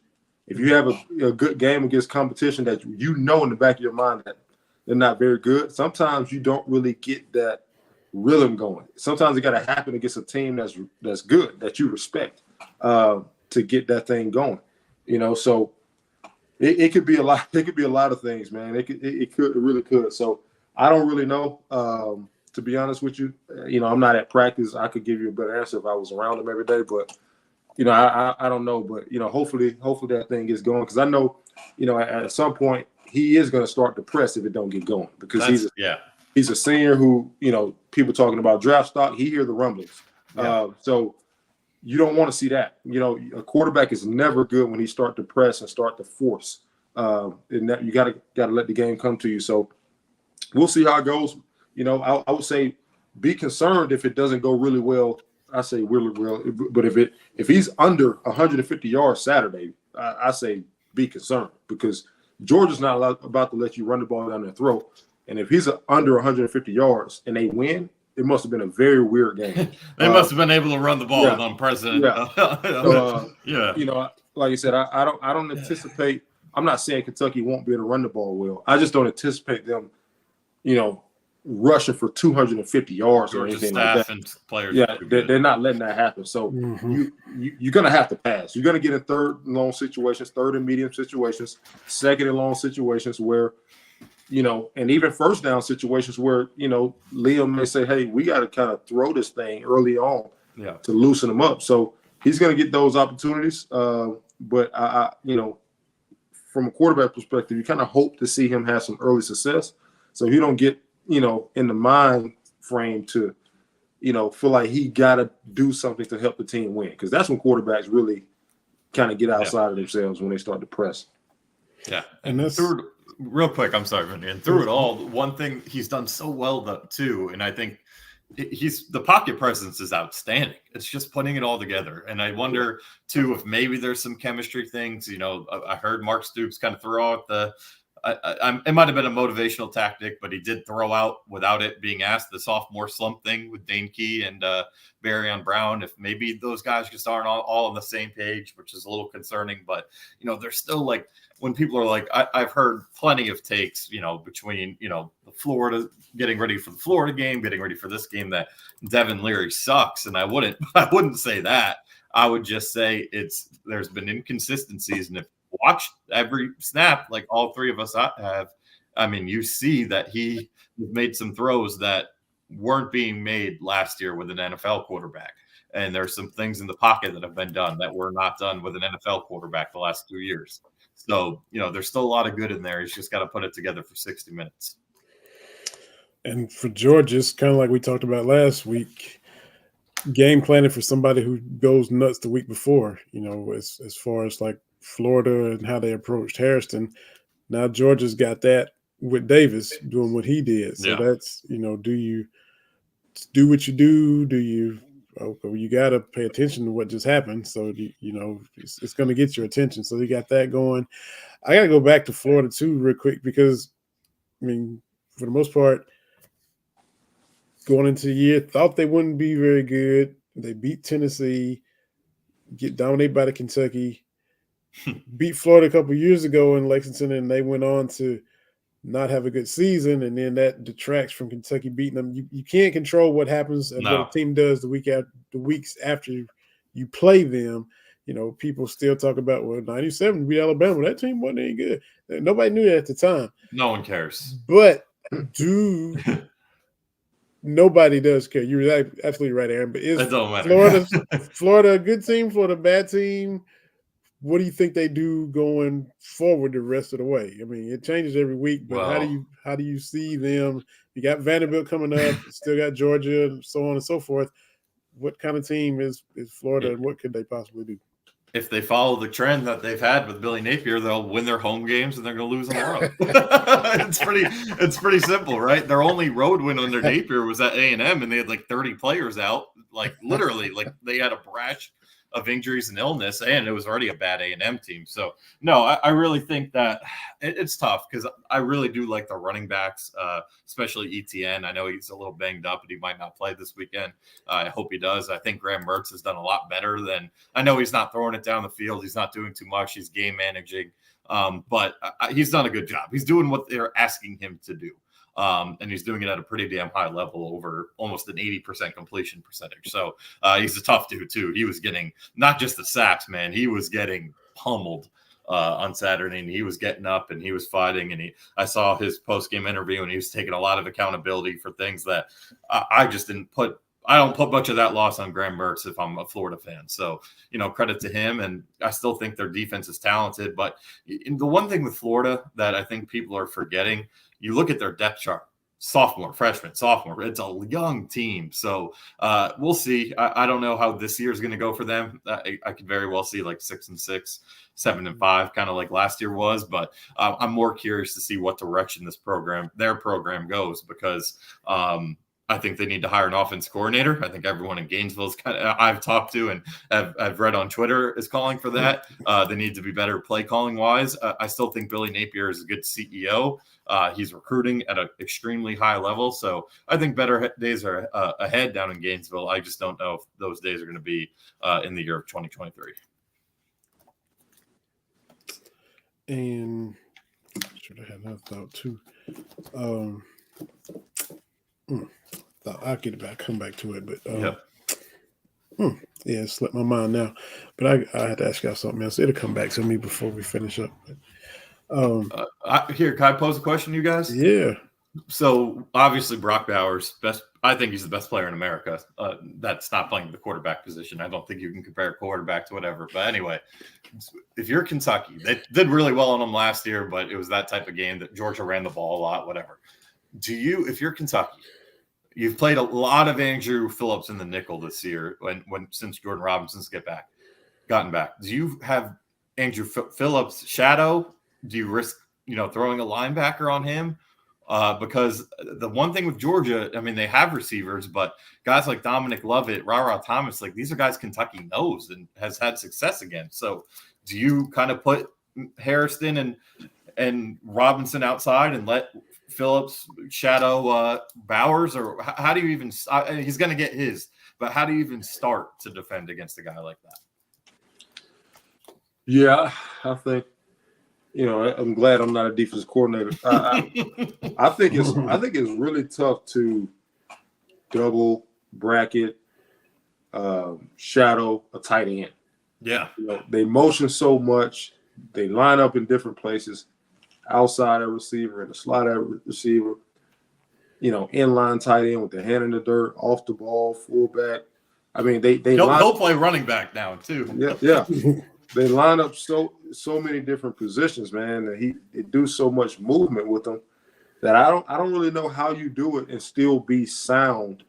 If you have a good game against competition that in the back of your mind that they're not very good, sometimes you don't really get that rhythm going. Sometimes it got to happen against a team that's good, that you respect, to get that thing going. So it could be a lot. It could be a lot of things, man. It really could. So I don't really know. To be honest with you, I'm not at practice. I could give you a better answer if I was around him every day, but I don't know. But hopefully that thing gets going, because I know, at some point he is going to start to press if it don't get going, because he's a senior who, people talking about draft stock. He hear the rumblings, so you don't want to see that. A quarterback is never good when he start to press and start to force. And that you got to let the game come to you. So we'll see how it goes. I would say be concerned if it doesn't go really well. I say really well, but if he's under 150 yards Saturday, I say be concerned, because Georgia's not about to let you run the ball down their throat. And if he's under 150 yards and they win, it must have been a very weird game. They must have been able to run the ball with unprecedented. Like I said, I don't anticipate. I'm not saying Kentucky won't be able to run the ball well. I just don't anticipate them, rushing for 250 yards or anything like that. And players, they're not letting that happen. So you're gonna have to pass. You're gonna get in third and long situations, third and medium situations, second and long situations where, and even first down situations where, Liam may say, hey, we got to kind of throw this thing early on to loosen them up. So he's going to get those opportunities. But I from a quarterback perspective, you kind of hope to see him have some early success, so you don't get, in the mind frame to, feel like he got to do something to help the team win, because that's when quarterbacks really kind of get outside of themselves, when they start to press. Yeah, and that's real quick. I'm sorry, Vinny. And through it all, one thing he's done so well too, and I think the pocket presence is outstanding. It's just putting it all together. And I wonder too if maybe there's some chemistry things. I heard Mark Stoops kind of throw out it might have been a motivational tactic, but he did throw out, without it being asked, the sophomore slump thing with Dane Key and Barryon Brown. If maybe those guys just aren't all on the same page, which is a little concerning. But they're still like, when people are like, I've heard plenty of takes, between the Florida, getting ready for the Florida game, getting ready for this game, that Devin Leary sucks, and I wouldn't say that. I would just say there's been inconsistencies, and if watch every snap like all three of us have, I mean, you see that he made some throws that weren't being made last year with an NFL quarterback. And there's some things in the pocket that have been done that were not done with an NFL quarterback the last 2 years. So, there's still a lot of good in there. He's just got to put it together for 60 minutes. And for Georgia, it's kind of like we talked about last week, game planning for somebody who goes nuts the week before, as far as like Florida and how they approached Harrison. Now Georgia's got that with Davis doing what he did. So that's, do you do what you do? Do you you got to pay attention to what just happened. So, it's going to get your attention. So you got that going. I got to go back to Florida too real quick, because, I mean, for the most part, going into the year, thought they wouldn't be very good. They beat Tennessee, get dominated by the Kentucky, beat Florida a couple years ago in Lexington, and they went on to not have a good season, and then that detracts from Kentucky beating them. You can't control what happens and what a team does the weeks after you play them. People still talk about, 97 beat Alabama. That team wasn't any good. Nobody knew that at the time. No one cares. But nobody does care. You're absolutely right, Aaron. But is Florida a good team? Florida a bad team? What do you think they do going forward the rest of the way? I mean, it changes every week, but how do you see them? You got Vanderbilt coming up, still got Georgia, and so on and so forth. What kind of team is Florida, and what could they possibly do? If they follow the trend that they've had with Billy Napier, they'll win their home games and they're going to lose on the road. It's pretty simple, right? Their only road win under Napier was at A&M, and they had like 30 players out, like literally, like they had a brash of injuries and illness, and it was already a bad A&M team. So, no, I really think that it's tough, because I really do like the running backs, especially ETN. I know he's a little banged up, and he might not play this weekend. I hope he does. I think Graham Mertz has done a lot better than – I know he's not throwing it down the field. He's not doing too much. He's game managing. But he's done a good job. He's doing what they're asking him to do. And he's doing it at a pretty damn high level, over almost an 80% completion percentage. So he's a tough dude too. He was getting not just the sacks, man. He was getting pummeled on Saturday, and he was getting up and he was fighting. And I saw his post-game interview, and he was taking a lot of accountability for things that I just didn't put. I don't put much of that loss on Graham Mertz if I'm a Florida fan. So, credit to him. And I still think their defense is talented. But the one thing with Florida that I think people are forgetting, you look at their depth chart, sophomore, freshman, sophomore. It's a young team. So we'll see. I don't know how this year is going to go for them. I could very well see like 6-6, 7-5, kind of like last year was. But I'm more curious to see what direction their program goes, because I think they need to hire an offense coordinator. I think everyone in Gainesville I've talked to and I've read on Twitter is calling for that. They need to be better play calling wise. I still think Billy Napier is a good CEO. He's recruiting at an extremely high level. So I think better days are ahead down in Gainesville. I just don't know if those days are going to be in the year of 2023. And should have had another thought too. I'll get it back, come back to it, but it slipped my mind now. But I had to ask y'all something else. It'll come back to me before we finish up. Here, can I pose a question to you guys? Yeah. So obviously Brock Bowers, I think he's the best player in America. That's not playing the quarterback position. I don't think you can compare a quarterback to whatever. But anyway, if you're Kentucky, they did really well on them last year, but it was that type of game that Georgia ran the ball a lot, whatever. If you're Kentucky, you've played a lot of Andrew Phillips in the nickel this year since Jordan Robinson's gotten back. Do you have Andrew Phillips shadow? Do you risk, throwing a linebacker on him? Because the one thing with Georgia, I mean, they have receivers, but guys like Dominic Lovett, Ra Thomas, like these are guys Kentucky knows and has had success against. So do you kind of put Harrison and Robinson outside and let Phillips shadow Bowers, or how do you even? He's going to get his, but how do you even start to defend against a guy like that? Yeah, I think I'm glad I'm not a defensive coordinator. I think it's really tough to double bracket, shadow a tight end. Yeah, they motion so much, they line up in different places. Outside a receiver and a slot receiver, inline tight end with their hand in the dirt, off the ball, fullback. I mean, he'll play running back now too. Yeah. They line up so many different positions, man, and they do so much movement with them that I don't really know how you do it and still be sound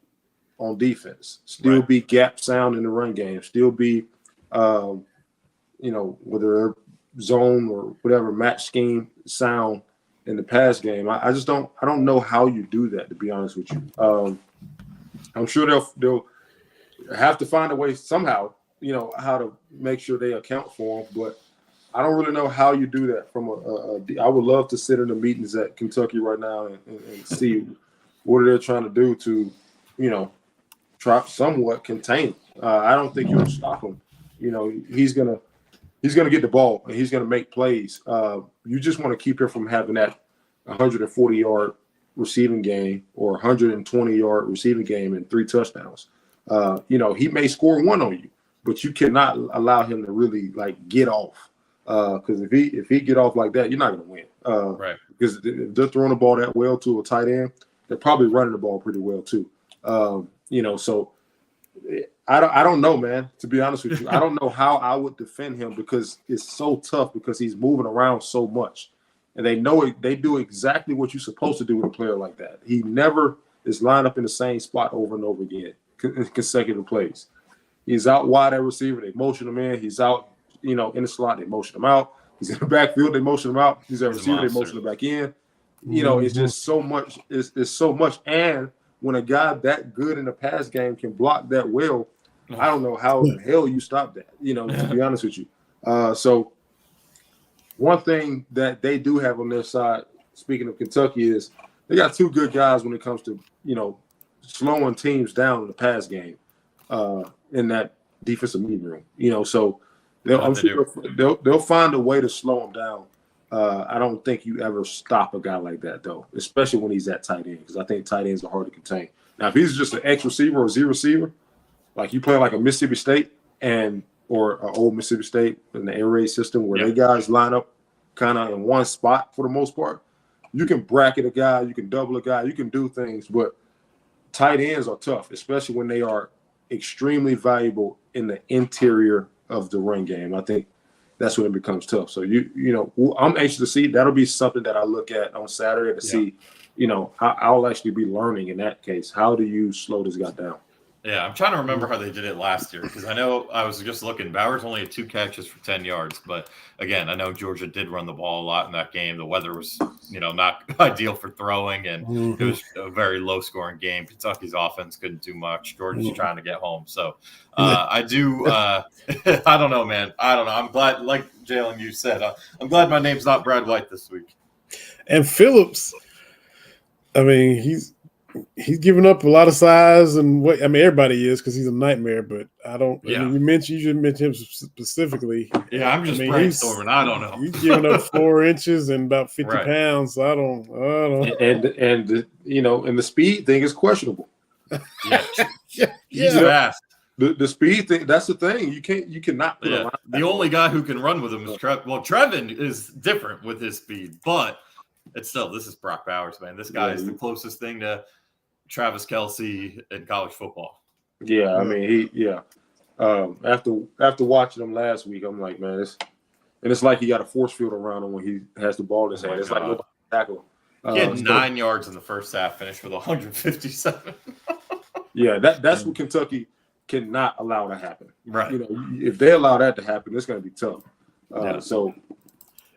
on defense, still be gap sound in the run game, still be, whether zone or whatever match scheme sound in the pass game. I don't know how you do that, to be honest with you. I'm sure they'll have to find a way somehow, how to make sure they account for them, but I don't really know how you do that from I would love to sit in the meetings at Kentucky right now and see what they're trying to do to, try somewhat contain him. I don't think you'll stop him. He's gonna get the ball and he's gonna make plays. You just want to keep him from having that 140-yard receiving game or 120-yard receiving game and 3 touchdowns. He may score 1 on you, but you cannot allow him to really get off. Because if he get off like that, you're not gonna win. Right. Because if they're throwing the ball that well to a tight end, they're probably running the ball pretty well too. So I don't know, man. To be honest with you, I don't know how I would defend him because it's so tough because he's moving around so much, and they know it. They do exactly what you're supposed to do with a player like that. He never is lined up in the same spot over and over again in consecutive plays. He's out wide at receiver. They motion him in. He's out, in the slot. They motion him out. He's in the backfield. They motion him out. He's at receiver. They motion him back in. It's just so much. It's so much. And when a guy that good in the pass game can block that well, I don't know how in the hell you stop that, to be honest with you. So one thing that they do have on their side, speaking of Kentucky, is they got 2 good guys when it comes to, slowing teams down in the pass game in that defensive meeting room. So they'll find a way to slow them down. I don't think you ever stop a guy like that, though, especially when he's at tight end, because I think tight ends are hard to contain. Now, if he's just an X receiver or Z receiver, like you play like a Mississippi State or an old Mississippi State in the air raid system where they guys line up kind of in one spot for the most part, you can bracket a guy, you can double a guy, you can do things, but tight ends are tough, especially when they are extremely valuable in the interior of the run game. I think that's when it becomes tough. So I'm anxious to see. That'll be something that I look at on Saturday to see. I'll actually be learning in that case. How do you slow this guy down? Yeah, I'm trying to remember how they did it last year because I know I was just looking. Bowers only had 2 catches for 10 yards, but again, I know Georgia did run the ball a lot in that game. The weather was, not ideal for throwing, and it was a very low-scoring game. Kentucky's offense couldn't do much. Georgia's trying to get home, so I do. I don't know, man. I don't know. I'm glad, like Jalen, you said, I'm glad my name's not Brad White this week. And Phillips, I mean, he's giving up a lot of size and what. I mean, everybody is because he's a nightmare. But I don't. Yeah. I mean, you just mentioned him specifically. Yeah, I'm just brainstorming. I don't know. He's giving up 4 inches and about 50 pounds. So I don't. And the speed thing is questionable. Yeah, he's fast. The speed thing. That's the thing. You cannot put him out. The only guy who can run with him is Trevin. Well, Trevin is different with his speed, but it's still, this is Brock Bowers, man. This guy is the closest thing to Travis Kelce in college football. Yeah, I mean, after watching him last week, I'm like, man, it's like he got a force field around him when he has the ball in his hand. It's like nobody tackle him. He had 9 yards in the first half, finished with 157. Yeah, that's what Kentucky cannot allow to happen. Right. You know, if they allow that to happen, it's going to be tough. So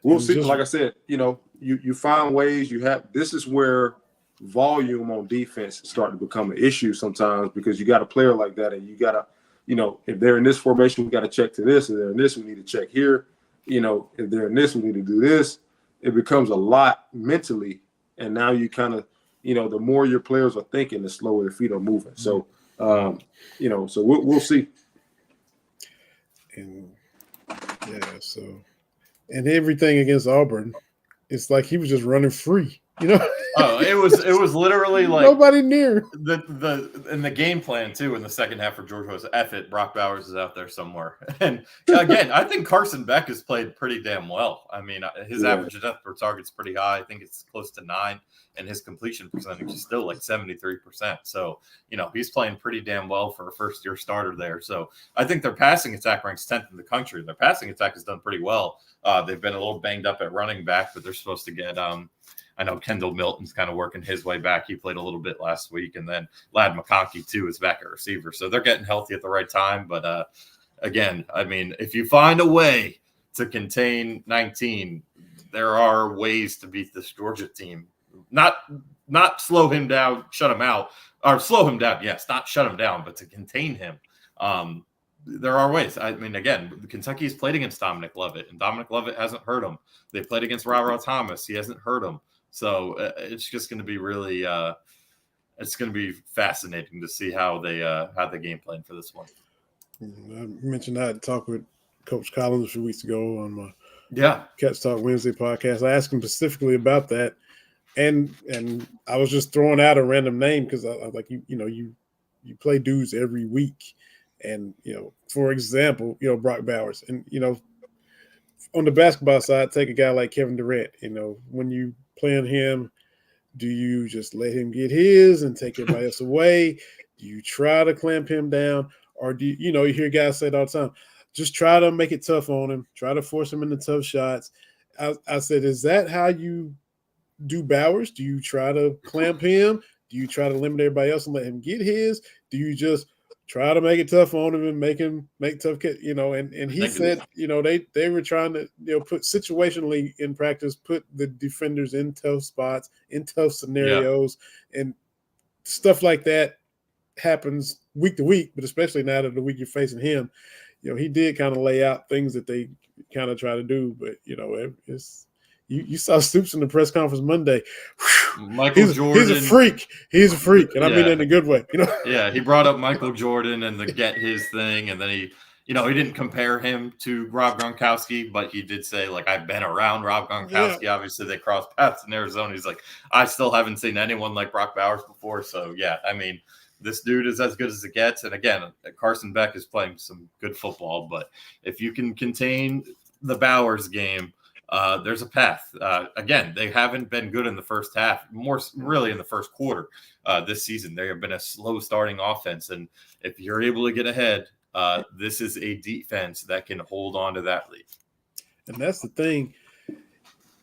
we'll see. Like I said, you know, you find ways. This is where volume on defense start to become an issue sometimes, because you got a player like that, and you got to, you know, if they're in this formation, we got to check to this. If they're in this, we need to check here. You know, if they're in this, we need to do this. It becomes a lot mentally, and now you kind of, you know, the more your players are thinking, the slower their feet are moving. So, you know, so we'll see. And and everything against Auburn, it's like he was just running free, you know. Oh, it was literally like nobody near the game plan too in the second half for Georgia was F it. Brock Bowers is out there somewhere, and again, I think Carson Beck has played pretty damn well. I mean, his average depth per target's pretty high. I think it's close to 9, and his completion percentage is still like 73%. So you know he's playing pretty damn well for a first-year starter there. So I think their passing attack ranks 10th in the country. Their passing attack has done pretty well. They've been a little banged up at running back, but they're supposed to get I know Kendall Milton's kind of working his way back. He played a little bit last week. And then Lad McConkey, too, is back at receiver. So they're getting healthy at the right time. But, again, I mean, if you find a way to contain 19, there are ways to beat this Georgia team. Not slow him down, shut him out. Or slow him down, yes. Not shut him down, but to contain him. There are ways. I mean, again, Kentucky's played against Dominic Lovett, and Dominic Lovett hasn't hurt him. They played against Ra Thomas. He hasn't hurt him. So it's just going to be really it's going to be fascinating to see how they game plan for this one. I mentioned I had talked with Coach Collins a few weeks ago on my Cats Talk Wednesday podcast. I asked him specifically about that, and I was just throwing out a random name because I like you play dudes every week, and you know, for example, you know, Brock Bowers, and you know, on the basketball side, take a guy like Kevin Durant. You know, when you playing him, do you just let him get his and take everybody else away? Do you try to clamp him down? Or do you hear guys say it all the time, just try to make it tough on him, try to force him into tough shots. I said, is that how you do Bowers? Do you try to clamp him? Do you try to limit everybody else and let him get his? Do you just try to make it tough on him and make him make tough, and he said, they were trying to, put situationally in practice, put the defenders in tough spots, in tough scenarios, and stuff like that happens week to week, but especially now that the week you're facing him, he did kind of lay out things that they kind of try to do, but it's, you saw Stoops in the press conference Monday. Michael Jordan. He's a freak. He's a freak. And I mean that in a good way. Yeah, he brought up Michael Jordan and the get his thing. And then he didn't compare him to Rob Gronkowski, but he did say, like, I've been around Rob Gronkowski. Yeah. Obviously, they crossed paths in Arizona. He's like, I still haven't seen anyone like Brock Bowers before. So, yeah, I mean, this dude is as good as it gets. And, again, Carson Beck is playing some good football. But if you can contain the Bowers game, there's a path. Again, they haven't been good in the first half, more really in the first quarter this season. They have been a slow starting offense. And if you're able to get ahead, this is a defense that can hold on to that lead. And that's the thing.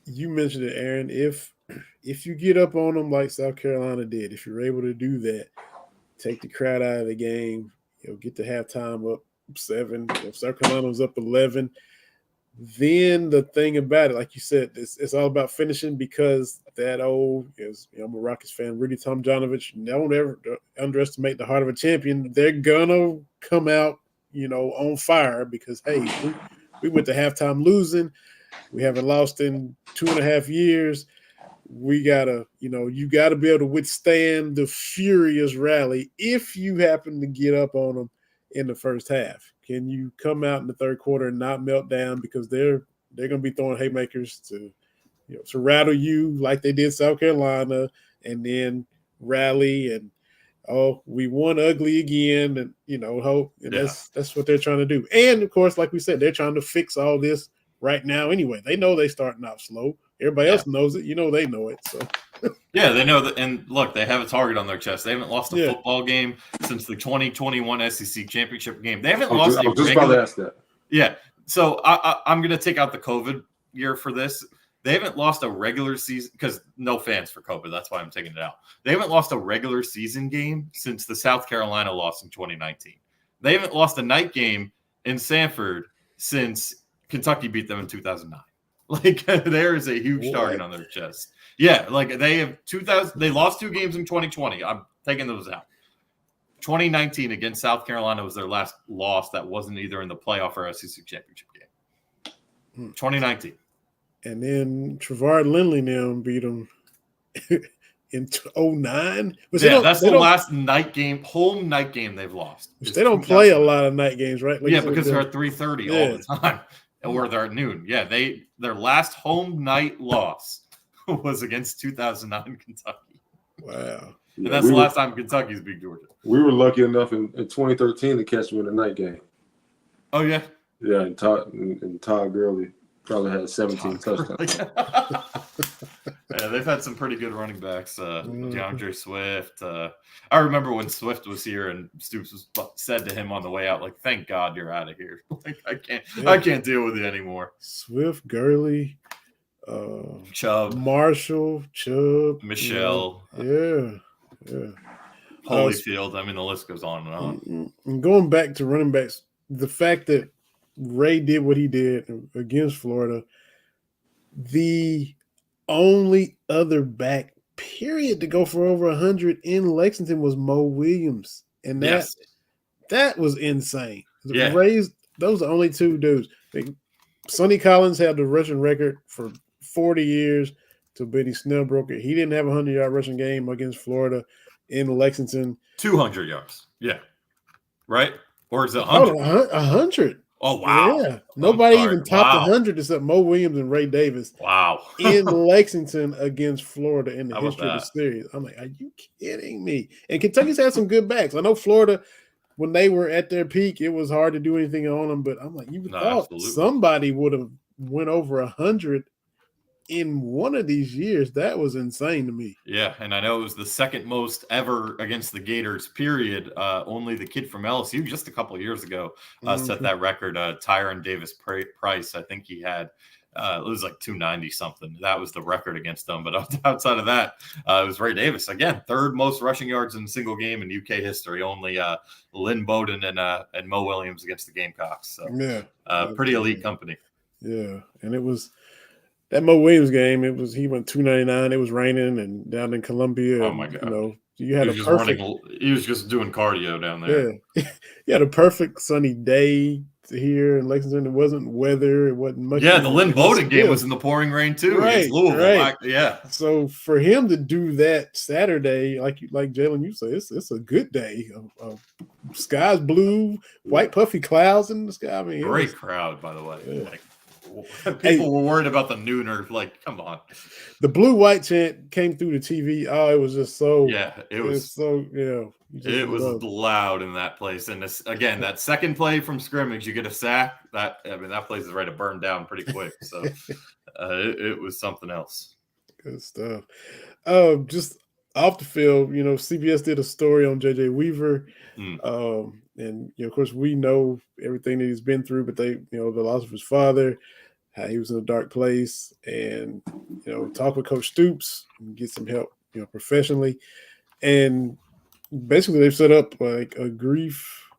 You mentioned it, Aaron. If you get up on them like South Carolina did, if you're able to do that, take the crowd out of the game, get the halftime up 7, South Carolina was up 11. Then the thing about it, like you said, it's all about finishing, because that I'm a Rockets fan, Rudy Tomjanovich, don't ever underestimate the heart of a champion. They're gonna come out, on fire, because hey, we went to halftime losing. We haven't lost in 2.5 years. We gotta, you gotta be able to withstand the furious rally if you happen to get up on them in the first half. Can you come out in the third quarter and not melt down, because they're going to be throwing haymakers to rattle you like they did South Carolina, and then rally and we won ugly again, and hope. And that's what they're trying to do. And of course, like we said, they're trying to fix all this right now anyway. They know they're starting out slow. Everybody else knows it. They know it. So. Yeah, they know that. And look, they have a target on their chest. They haven't lost a football game since the 2021 SEC championship game. They haven't lost a just about to ask that. Yeah. So I'm going to take out the COVID year for this. They haven't lost a regular season because no fans for COVID. That's why I'm taking it out. They haven't lost a regular season game since the South Carolina loss in 2019. They haven't lost a night game in Sanford since Kentucky beat them in 2009. Like there is a huge target on their chest. Yeah, like they have 2000. They lost 2 games in 2020. I'm taking those out. 2019 against South Carolina was their last loss that wasn't either in the playoff or SEC championship game. 2019. And then Trevard Lindley now beat them in 2009. Yeah, that's the last night game, home night game they've lost. They don't play a lot of night games, right? Like because they're at 3:30 all the time, or they're at noon. Yeah, their last home night loss was against 2009 Kentucky. Wow. And that's the last time Kentucky's beat Georgia. We were lucky enough in 2013 to catch them in a night game. Oh, yeah? Yeah, and Todd Gurley probably had 17 touchdowns. Yeah, they've had some pretty good running backs. DeAndre Swift. I remember when Swift was here and Stoops said to him on the way out, like, "Thank God you're out of here. Like, I can't deal with you anymore." Swift, Gurley, Chubb, Marshall, Chubb, Michelle. Yeah. Holyfield. I mean, the list goes on and on. And going back to running backs, the fact that Ray did what he did against Florida, the only other back, period, to go for over 100 in Lexington was Mo Williams. And that was insane. Yeah. Those are the only 2 dudes. Sonny Collins had the rushing record for 40 years till Benny Snell broke it. He didn't have a 100-yard rushing game against Florida in Lexington. 200 yards. Yeah. Right? Or is it 100? 100. Oh, wow. Yeah. Nobody even topped 100 except Mo Williams and Ray Davis. Wow. In Lexington against Florida in the history of the series. I'm like, are you kidding me? And Kentucky's had some good backs. I know Florida, when they were at their peak, it was hard to do anything on them. But I'm like, you thought somebody would have went over 100 in one of these years. That was insane to me. Yeah, and I know it was the second most ever against the Gators, period. Only the kid from LSU just a couple of years ago set that record. Tyron Davis Price, I think he had it was like 290 something. That was the record against them. But outside of that, it was Ray Davis. Again, 3rd most rushing yards in a single game in UK history. Only Lynn Bowden and Mo Williams against the Gamecocks. So pretty elite company. Yeah, and it was that Mo Williams game. He went 299. It was raining and down in Columbia. Oh my God! You had he was just doing cardio down there. Yeah, you had a perfect sunny day here in Lexington. It wasn't weather. It wasn't much. Yeah, the Lynn Bowden game was in the pouring rain too. Right, Louisville. Right. So for him to do that Saturday, like Jalen, you say, it's a good day. Skies blue, white puffy clouds in the sky. I mean, great crowd, by the way. Yeah. People were worried about the nooner. Like, come on. The blue-white chant came through the TV. Oh, it was just so. Yeah, it was so. It was loud in that place. And again, that second play from scrimmage, you get a sack. That place is ready to burn down pretty quick. So it was something else. Good stuff. Just off the field, CBS did a story on JJ Weaver. And of course, we know everything that he's been through, but the loss of his father, how he was in a dark place, and talk with Coach Stoops and get some help, professionally. And basically, they've set up like a grief,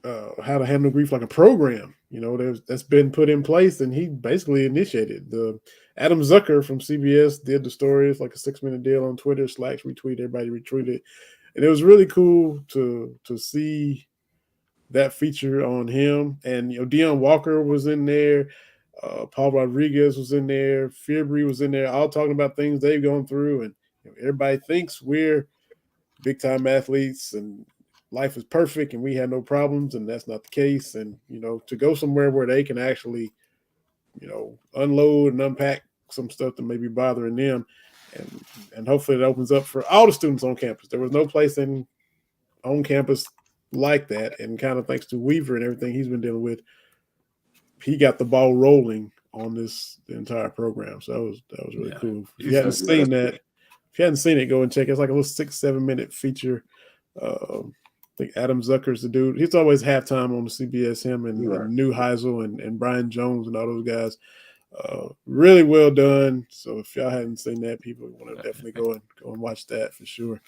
how to handle grief, like a program. That's been put in place, and he basically initiated. Adam Zucker from CBS did the story. It's like a 6-minute deal on Twitter. Slacks retweet, everybody retweeted. And it was really cool to see that feature on him. And Deion Walker was in there, Paul Rodriguez was in there, Fierbury was in there, all talking about things they've gone through. And everybody thinks we're big time athletes and life is perfect and we have no problems, and that's not the case. And to go somewhere where they can actually unload and unpack some stuff that may be bothering them. And hopefully it opens up for all the students on campus. There was no place on campus like that. And kind of thanks to Weaver and everything he's been dealing with, he got the ball rolling on the entire program. So that was really cool. If you hadn't seen it, go and check it. It's like a little 6-7 minute feature. I think Adam Zucker's the dude. He's always halftime on the CBS, him and New Heisel and Brian Jones and all those guys. Really well done. So if y'all hadn't seen that, people want to definitely go and watch that for sure.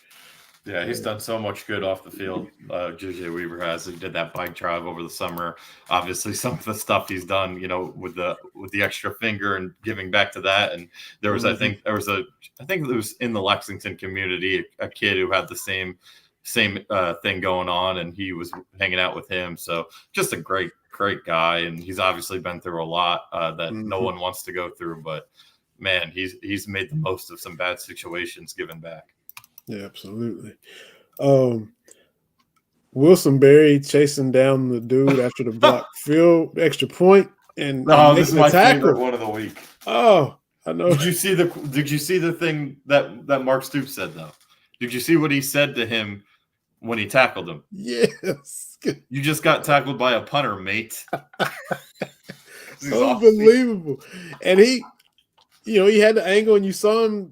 Yeah, he's done so much good off the field. JJ Weaver has. He did that bike drive over the summer. Obviously, some of the stuff he's done, with the extra finger and giving back to that. And there was, I think it was in the Lexington community, a kid who had the same thing going on, and he was hanging out with him. So just a great guy, and he's obviously been through a lot that no one wants to go through. But man, he's made the most of some bad situations, giving back. Yeah, absolutely. Wilson Berry chasing down the dude after the block field extra point and this is my favorite one of the week. Oh, I know. Did you see the thing that Mark Stoops said though? Did you see what he said to him when he tackled him? Yes. You just got tackled by a punter, mate. Unbelievable. And he had the angle, and you saw him.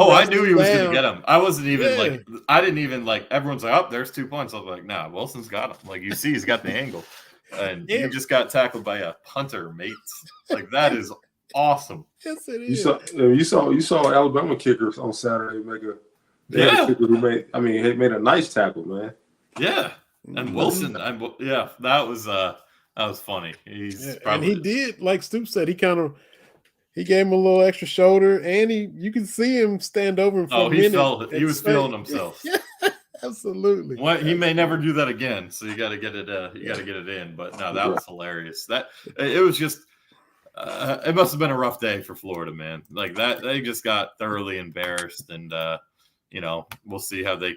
Oh, I knew he was going to get him. I wasn't even I didn't even everyone's like, oh, there's 2 points. I was like, nah, Wilson's got him. Like, you see, he's got the angle. And you just got tackled by a punter, mate. Like, that is awesome. Yes, it is. You saw Alabama kickers on Saturday make a kicker who made a nice tackle, man. Yeah. And Wilson, that was funny. And he did, like Stoops said, he gave him a little extra shoulder, and you can see him stand over him for a minute. He was feeling himself. Yeah, absolutely. He may never do that again, so you got to get it. You got to get it in. But no, that was hilarious. That it was just. It must have been a rough day for Florida, man. Like that, they just got thoroughly embarrassed, and we'll see how they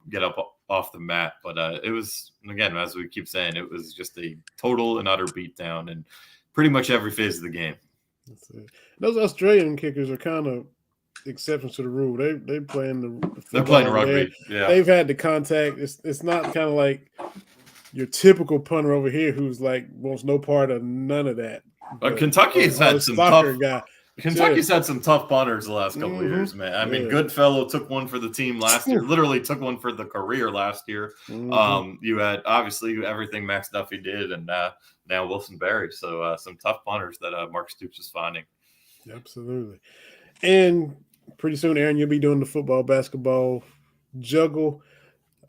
get up off the mat. But it was, again, as we keep saying, it was just a total and utter beatdown in pretty much every phase of the game. That's it. Those Australian kickers are kind of exceptions to the rule. They playing they're playing rugby. Yeah, they've had the contact. It's not kind of like your typical punter over here who's like wants no part of none of that. But Kentucky's had some tough guy. Kentucky's had some tough punters the last couple of years, man. I mean, Goodfellow took one for the team last year. Literally took one for the career last year. You had obviously everything Max Duffy did, and now Wilson Berry. So some tough punters that Mark Stoops is finding. Absolutely. And pretty soon, Aaron, you'll be doing the football, basketball juggle.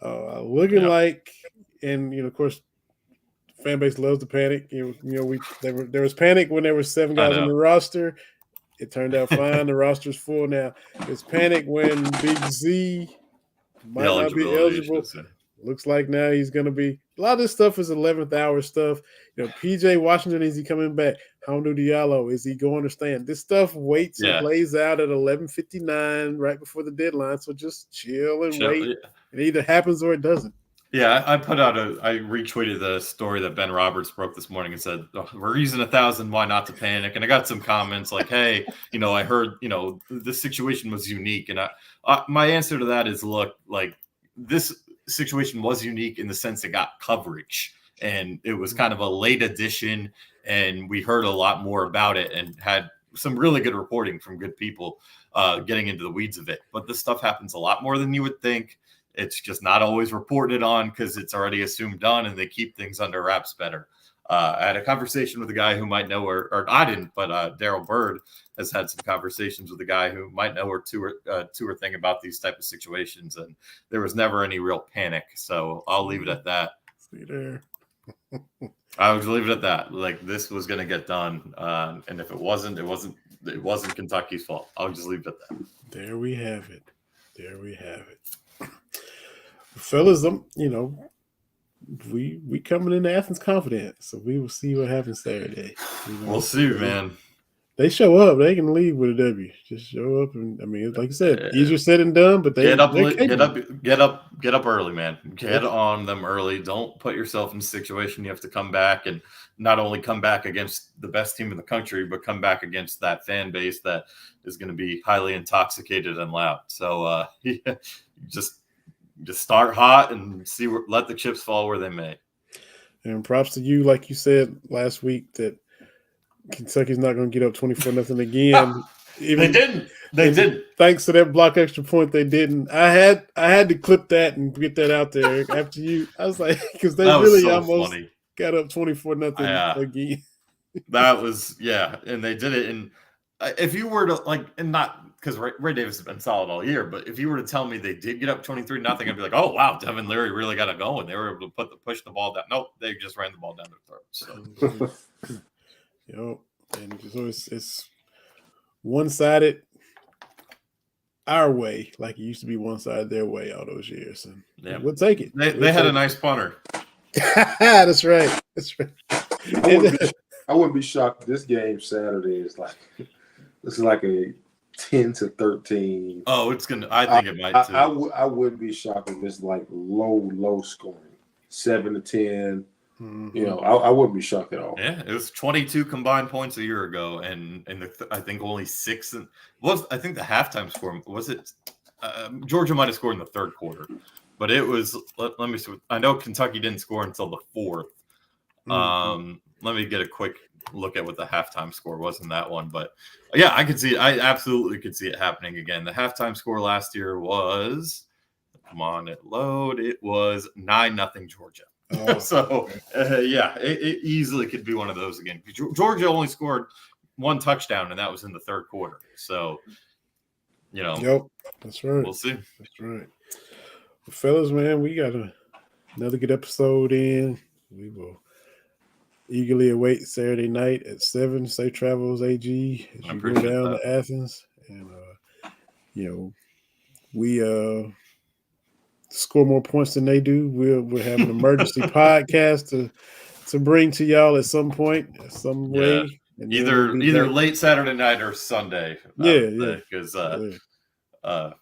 Looking like, and of course, fan base loves to panic. There was panic when there were 7 guys on the roster. It turned out fine. The roster's full now. There's panic when Big Z might not be eligible. Looks like now he's going to be. A lot of this stuff is 11th hour stuff. PJ Washington, is he coming back? Hamdou Diallo, is he going to stand? This stuff waits and plays out at 11:59 right before the deadline. So just chill and wait. Yeah. It either happens or it doesn't. Yeah, I retweeted the story that Ben Roberts broke this morning and said, we're using 1,000, why not to panic? And I got some comments like, hey, I heard, this situation was unique. And my answer to that is, look, like this situation was unique in the sense it got coverage. And it was kind of a late edition, and we heard a lot more about it and had some really good reporting from good people getting into the weeds of it. But this stuff happens a lot more than you would think. It's just not always reported on because it's already assumed done, and they keep things under wraps better. I had a conversation with a guy who might know, or I didn't, but Daryl Bird has had some conversations with a guy who might know or two or thing about these type of situations, and there was never any real panic. So I'll leave it at that. See there. I would leave it at that. Like, this was going to get done, and if it wasn't Kentucky's fault. I'll just leave it at that. There we have it. Fellas, we coming into Athens confident, so we will see what happens Saturday. We'll see, man. They show up, they can leave with a W. Just show up, and like you said, easier said than done. But get up early, man. Get on them early. Don't put yourself in a situation you have to come back and not only come back against the best team in the country, but come back against that fan base that is going to be highly intoxicated and loud. So just start hot and let the chips fall where they may. And props to you, like you said last week, that Kentucky's not going to get up 24-0 again. They didn't. Thanks to that block extra point, they didn't. I had to clip that and get that out there after you. I was like, because they really almost got up 24-0 again. That was, yeah, and they did it. And if you were to and not because Ray Davis has been solid all year, but if you were to tell me they did get up 23-0, I'd be like, oh wow, Devin Leary really got it going. They were able to push the ball down. Nope, they just ran the ball down their throat. So and so it's one-sided our way, like it used to be one-sided their way all those years, and we'll take it. They had a nice punter. That's right. That's right. I wouldn't be shocked. This game Saturday is like a 10-13. Oh, it's gonna. I think it might too. I wouldn't be shocked if it's like low scoring, 7-10. Mm-hmm. I wouldn't be shocked at all. Yeah, it was 22 combined points a year ago, and I think only 6. I think the halftime score was it. Georgia might have scored in the third quarter, but it was. Let me see. I know Kentucky didn't score until the fourth. Mm-hmm. Let me get a quick look at what the halftime score was in that one. But yeah, I could see it. I absolutely could see it happening again. The halftime score last year was, come on, it was 9-0 Georgia. Oh, so yeah, it easily could be one of those again. Georgia only scored 1 touchdown, and that was in the third quarter. So, Yep, that's right. We'll see. That's right. Well, fellas, man, we got another good episode in. We will eagerly await Saturday night at 7. Safe travels, AG, as you go down to Athens. And, we score more points than they do. We'll have an emergency podcast to bring to y'all at some point, some way. And either late Saturday night or Sunday. Because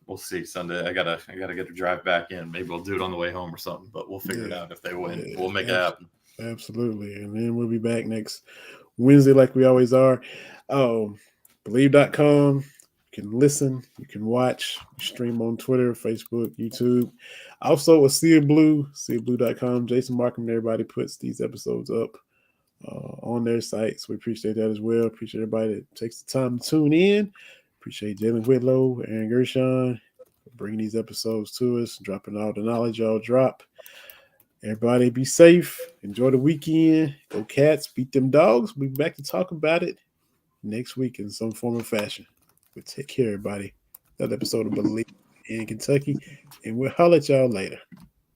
we'll see Sunday. I gotta get a drive back in. Maybe we'll do it on the way home or something. But we'll figure it out if they win. We'll make it happen. Absolutely. And then we'll be back next Wednesday like we always are. Believe.com. You can listen. You can watch. You stream on Twitter, Facebook, YouTube. Also, a Sea of Blue, seaofblue.com. Jason Markham and everybody puts these episodes up on their sites. We appreciate that as well. Appreciate everybody that takes the time to tune in. Appreciate Jalen Whitlow, Aaron Gershon for bringing these episodes to us, dropping all the knowledge y'all drop. Everybody be safe. Enjoy the weekend. Go Cats. Beat them Dogs. We'll be back to talk about it next week in some form or fashion. But take care, everybody. Another episode of Believe in Kentucky. And we'll holler at y'all later.